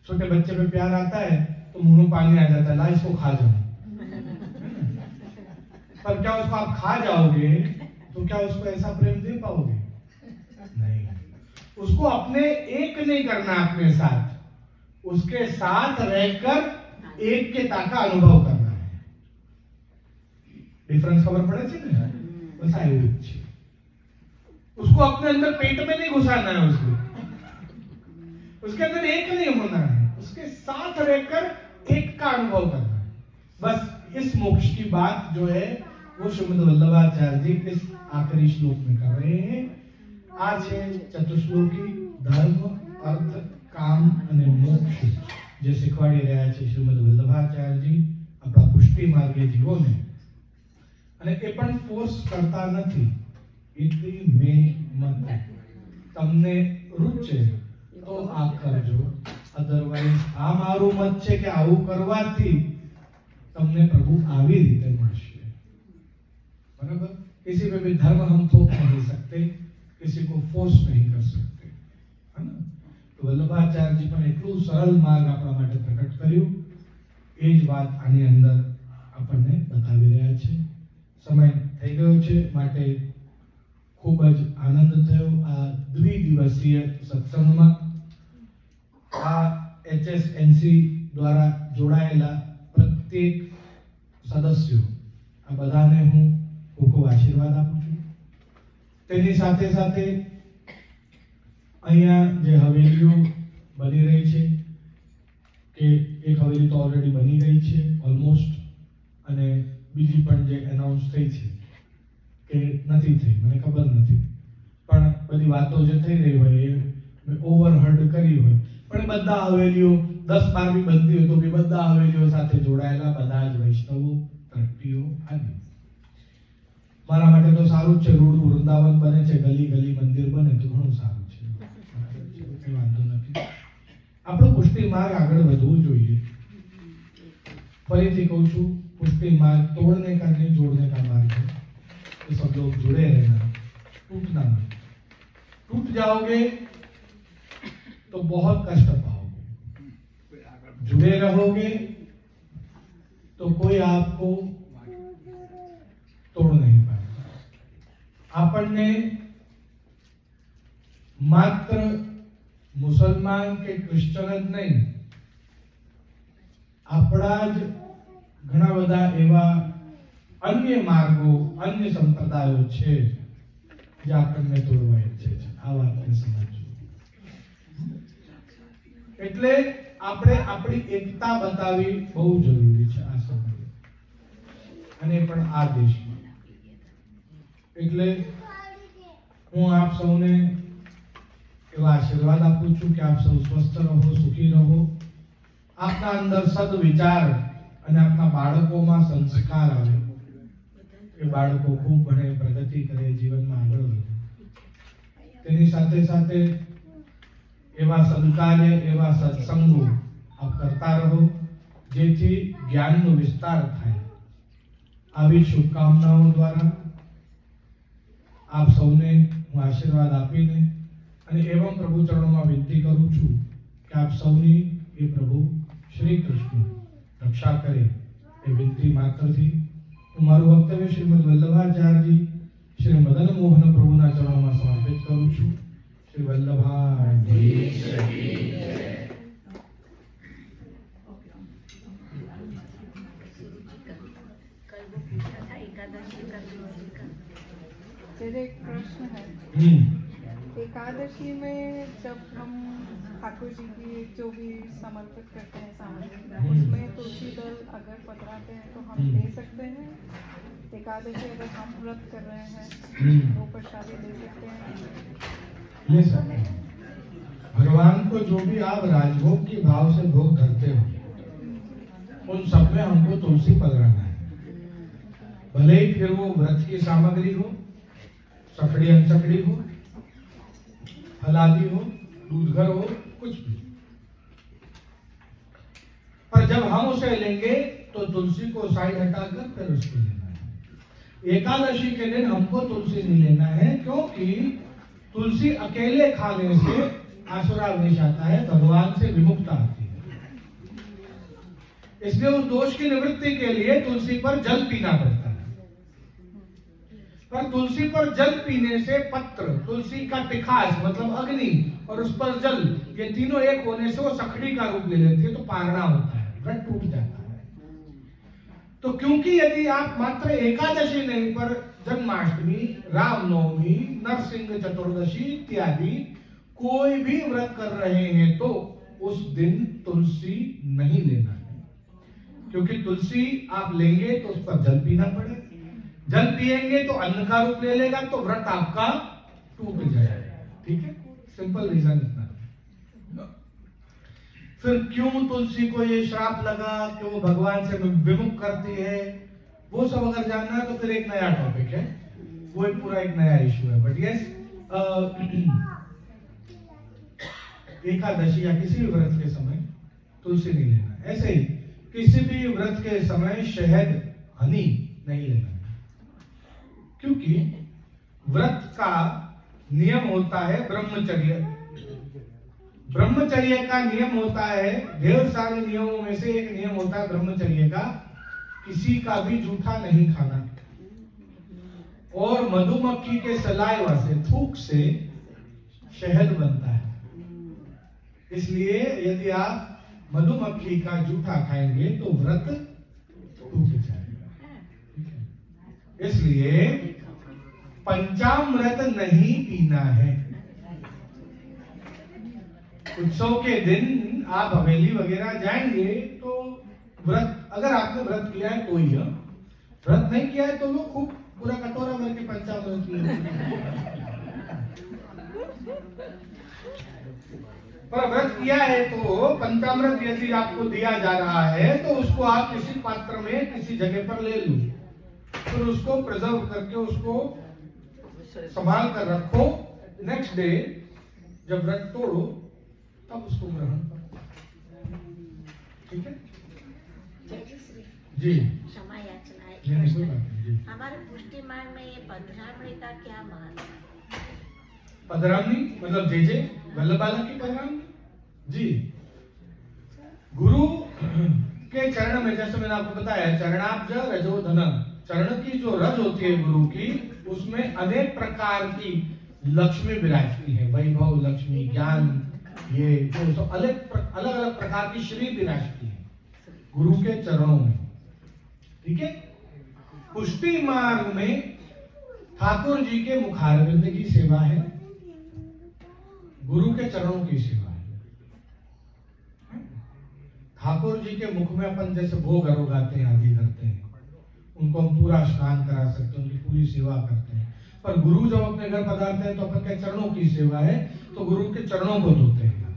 छोटे बच्चे पे प्यार आता है तो मुंह में पानी आ जाता है, ला इसको खा जाओ। पर क्या उसको आप खा जाओगे तो क्या उसको ऐसा प्रेम दे पाओगे? नहीं। उसको अपने एक नहीं करना, अपने साथ, उसके साथ रहकर एकता का अनुभव करना है। डिफरेंस खबर पड़े छे ने? बस आ એવું છે। उसको अपने अंदर पेट में नहीं घुसाना है, उसके अंदर एक नहीं होना है, उसके साथ रहकर एक का अनुभव करना है। बस इस मोक्ष की बात जो है वो श्रीमद वल्लभाचार्य जी इस आखिरी श्लोक में कर रहे हैं। आज है चतुश्लोकी धर्म, अर्थ, काम અને મોક્ષ જે શીખવાડી રહ્યા છે શ્રીમદ વલ્લભાચાર્યજી આપણા પુષ્ટિ માર્ગે જીવોને। અને એ પણ ફોર્સ કરતા નથી, इति में मत, તમને રૂચે તો આ કરજો, અધરવાઇઝ આ મારું મત છે કે આવું કરવાથી તમને પ્રભુ આવી રીતે મળશે, बराबर। किसी पे भी धर्म हम थोप नहीं सकते, किसी को फोर्स नहीं कर सकते, है ना। तो વલ્લભાચાર્યજી પણ એટલું સરળ માર્ગ આપણા માટે પ્રકટ કર્યું, એ જ વાત આની અંદર આપણને બતાવી રહ્યા છે। સમય થઈ ગયો છે માટે ખૂબ જ આનંદ થયો આ દ્વિદિવસીય સત્સંગમાં। આ HSNC દ્વારા જોડાયેલા પ્રત્યેક સદસ્યો આ બધાને હું ખૂબ ખૂબ આશીર્વાદ આપું છું। તેની સાથે સાથે અહીંયા જે હવેલીઓ બની રહી છે કે એક હવેલી તો ઓલરેડી બની ગઈ છે ઓલમોસ્ટ, અને બીજી પણ જે એનાઉન્સ થઈ છે કે નથી થઈ મને ખબર નથી, પણ બધી વાતો જે થઈ રહી હોય એ મેં ઓવરહર્ડ કરી હોય, પણ બધા હવેલીઓ 10-12 બી બનતી હોય તો બી બધા હવેલીઓ સાથે જોડાયેલા બધા જ વૈષ્ણવો ટ્રસ્ટીઓ આદિ મારા માટે તો સારું જ છે। રૂડું વૃંદાવન બને છે, ગલી ગલી મંદિર બને તો ઘણું સારું છે, કંઈ વાંધો નથી। આપણો પુષ્ટિ માર્ગ આગળ વધવું જોઈએ। ફરીથી કહું છું, पुष्टि मार्ग तोड़ने का नहीं जोड़ने का मार्ग है। तो सब लोग जुड़े रहना, टूटना नहीं। टूट जाओगे तो बहुत कष्ट पाओगे, जुड़े रहोगे तो कोई आपको तोड़ नहीं पाएगा। आपने मात्र मुसलमान के क्रिश्चियन ज नहीं, अपना ज घणा બધા એવા અન્ય માર્ગો અન્ય સંપ્રદાયો છે જે આપણને તોડવા ઈચ્છે છે। આ વાતને સમજજો, એટલે આપણે આપણી એકતા બતાવવી બહુ જરૂરી છે આ સમયે, અને પણ આ દેશમાં। એટલે હું આપ સૌને એવા આશીર્વાદ આપું છું કે આપ સૌ સ્વસ્થ રહો, સુખી રહો, આપના અંદર સદવિચાર અને આપના બાળકોમાં સંસ્કાર આવે, એ બાળકો ખૂબ ભણે, પ્રગતિ કરે, જીવનમાં આગળ વધે। તેની સાથે સાથે એવા સદકાર્ય, એવા સત્સંગો આપ કરતા રહો જેથી જ્ઞાનનો વિસ્તાર થાય। આવી શુભકામનાઓ દ્વારા આપ સૌને હું આશીર્વાદ આપીને અને એવं પ્રભુ ચરણોમાં વિનંતી કરું છું કે આપ સૌની એ પ્રભુ શ્રી કૃષ્ણ रक्षा करे। ये विनती मात्र थी। तुम्हारू वक्तव्य श्रीमद वल्लभाचार्यजी श्री मदन मोहन प्रभुना चरणों में समर्पित करूं छूं। श्री वल्लभाजी मेरे एक प्रश्न है, एकादशी में जब हम ठाकुर जी की जो भी समर्पित करते हैं सामग्री, उसमें तुलसी दल अगर पधराते हैं तो हम ले सकते हैं? एकादशी अगर हम व्रत कर रहे हैं वो प्रसादी ले सकते हैं? ले सकते हैं। भगवान को जो भी आप राजभोग के भाव से भोग धरते हो उन सब में हमको तुलसी पधराना है। भले ही फिर वो व्रत की सामग्री हो, सखड़ी अनसखड़ी हो, फलादी हो, दूधघर हो, कुछ भी, पर जब हम उसे लेंगे तो तुलसी को साइड हटाकर फिर उसको लेना है। एकादशी के दिन हमको तुलसी नहीं लेना है, क्योंकि तुलसी अकेले खाने से आसुरा विष आता है, भगवान से विमुक्ता आती है। इसलिए उस दोष की निवृत्ति के लिए तुलसी पर जल पीना पड़ता है। पर तुलसी पर जल पीने से पत्र, तुलसी का तिखास मतलब अग्नि और उस पर जल, ये तीनों एक होने से वो सखड़ी का रूप ले लेती है, तो पारणा होता है, व्रत टूट जाता है। तो क्योंकि यदि आप मात्र एकादशी नहीं पर जन्माष्टमी, रामनवमी, नरसिंह चतुर्दशी इत्यादि कोई भी व्रत कर रहे हैं तो उस दिन तुलसी नहीं लेना है, क्योंकि तुलसी आप लेंगे तो उस पर जल पीना पड़ेगा, जल पिएंगे तो अन्न का रूप ले लेगा, तो व्रत आपका टूट जाएगा। ठीक है, सिंपल रीजन इतना। फिर क्यों तुलसी को ये श्राप लगा कि वो भगवान से विमुख करती है, वो सब अगर जानना है तो फिर एक नया टॉपिक है, वो एक पूरा एक नया इशू है। बट यस, एकादशी या किसी भी व्रत के समय तुलसी नहीं लेना। ऐसे ही किसी भी व्रत के समय शहद हनी नहीं लेना, क्योंकि व्रत का नियम होता है ब्रह्मचर्य। ब्रह्मचर्य का नियम होता है, ढेर सारे नियमों में से एक नियम होता है ब्रह्मचर्य का, किसी का भी जूठा नहीं खाना। और मधुमक्खी के सलाइवा से, थूक से शहद बनता है, इसलिए यदि आप मधुमक्खी का जूठा खाएंगे तो व्रत टूट जाएगा। इसलिए पंचामृत नहीं पीना है। उत्सव के दिन आप हवेली वगैरह जाएंगे तो व्रत, अगर आपने व्रत किया है तो ही, व्रत नहीं किया है तो लोग खूब पूरा कटोरा भर के पंचामृत पर व्रत किया है तो पंचामृत यदि आपको दिया जा रहा है तो उसको आप किसी पात्र में किसी जगह पर ले लो, फिर उसको प्रिजर्व करके उसको संभाल कर रखो। नेक्स्ट डे जब व्रत तोड़ो तब उसको ग्रहण करो। ठीक है जी, क्षमा याचना है। हमारे पुष्टि मार्ग में ये पधरामणी का क्या महत्व है? पधरामणी मतलब जे वल्लभ बालक की पधरामणी जी। गुरु के चरण में, जैसे मैंने आपको बताया, चरणाब्ज रजोधन, चरण की जो रज होती है गुरु की, उसमें अनेक प्रकार की लक्ष्मी विराजती है, वैभव लक्ष्मी, ज्ञान, ये जो अलग अलग प्रकार की श्री विराजती है गुरु के चरणों में। ठीक है। पुष्टि मार्ग में ठाकुर जी के मुखारविंद की सेवा है, गुरु के चरणों की सेवा है। ठाकुर जी के मुख में अपन जैसे भोग अरोगाते हैं, आदि करते हैं, उनको हम पूरा स्नान करा सकते हैं, उनकी पूरी सेवा करते हैं। पर गुरु जब अपने घर पधारते हैं तो अपन के चरणों की सेवा है, तो गुरु के चरणों को धोते हैं।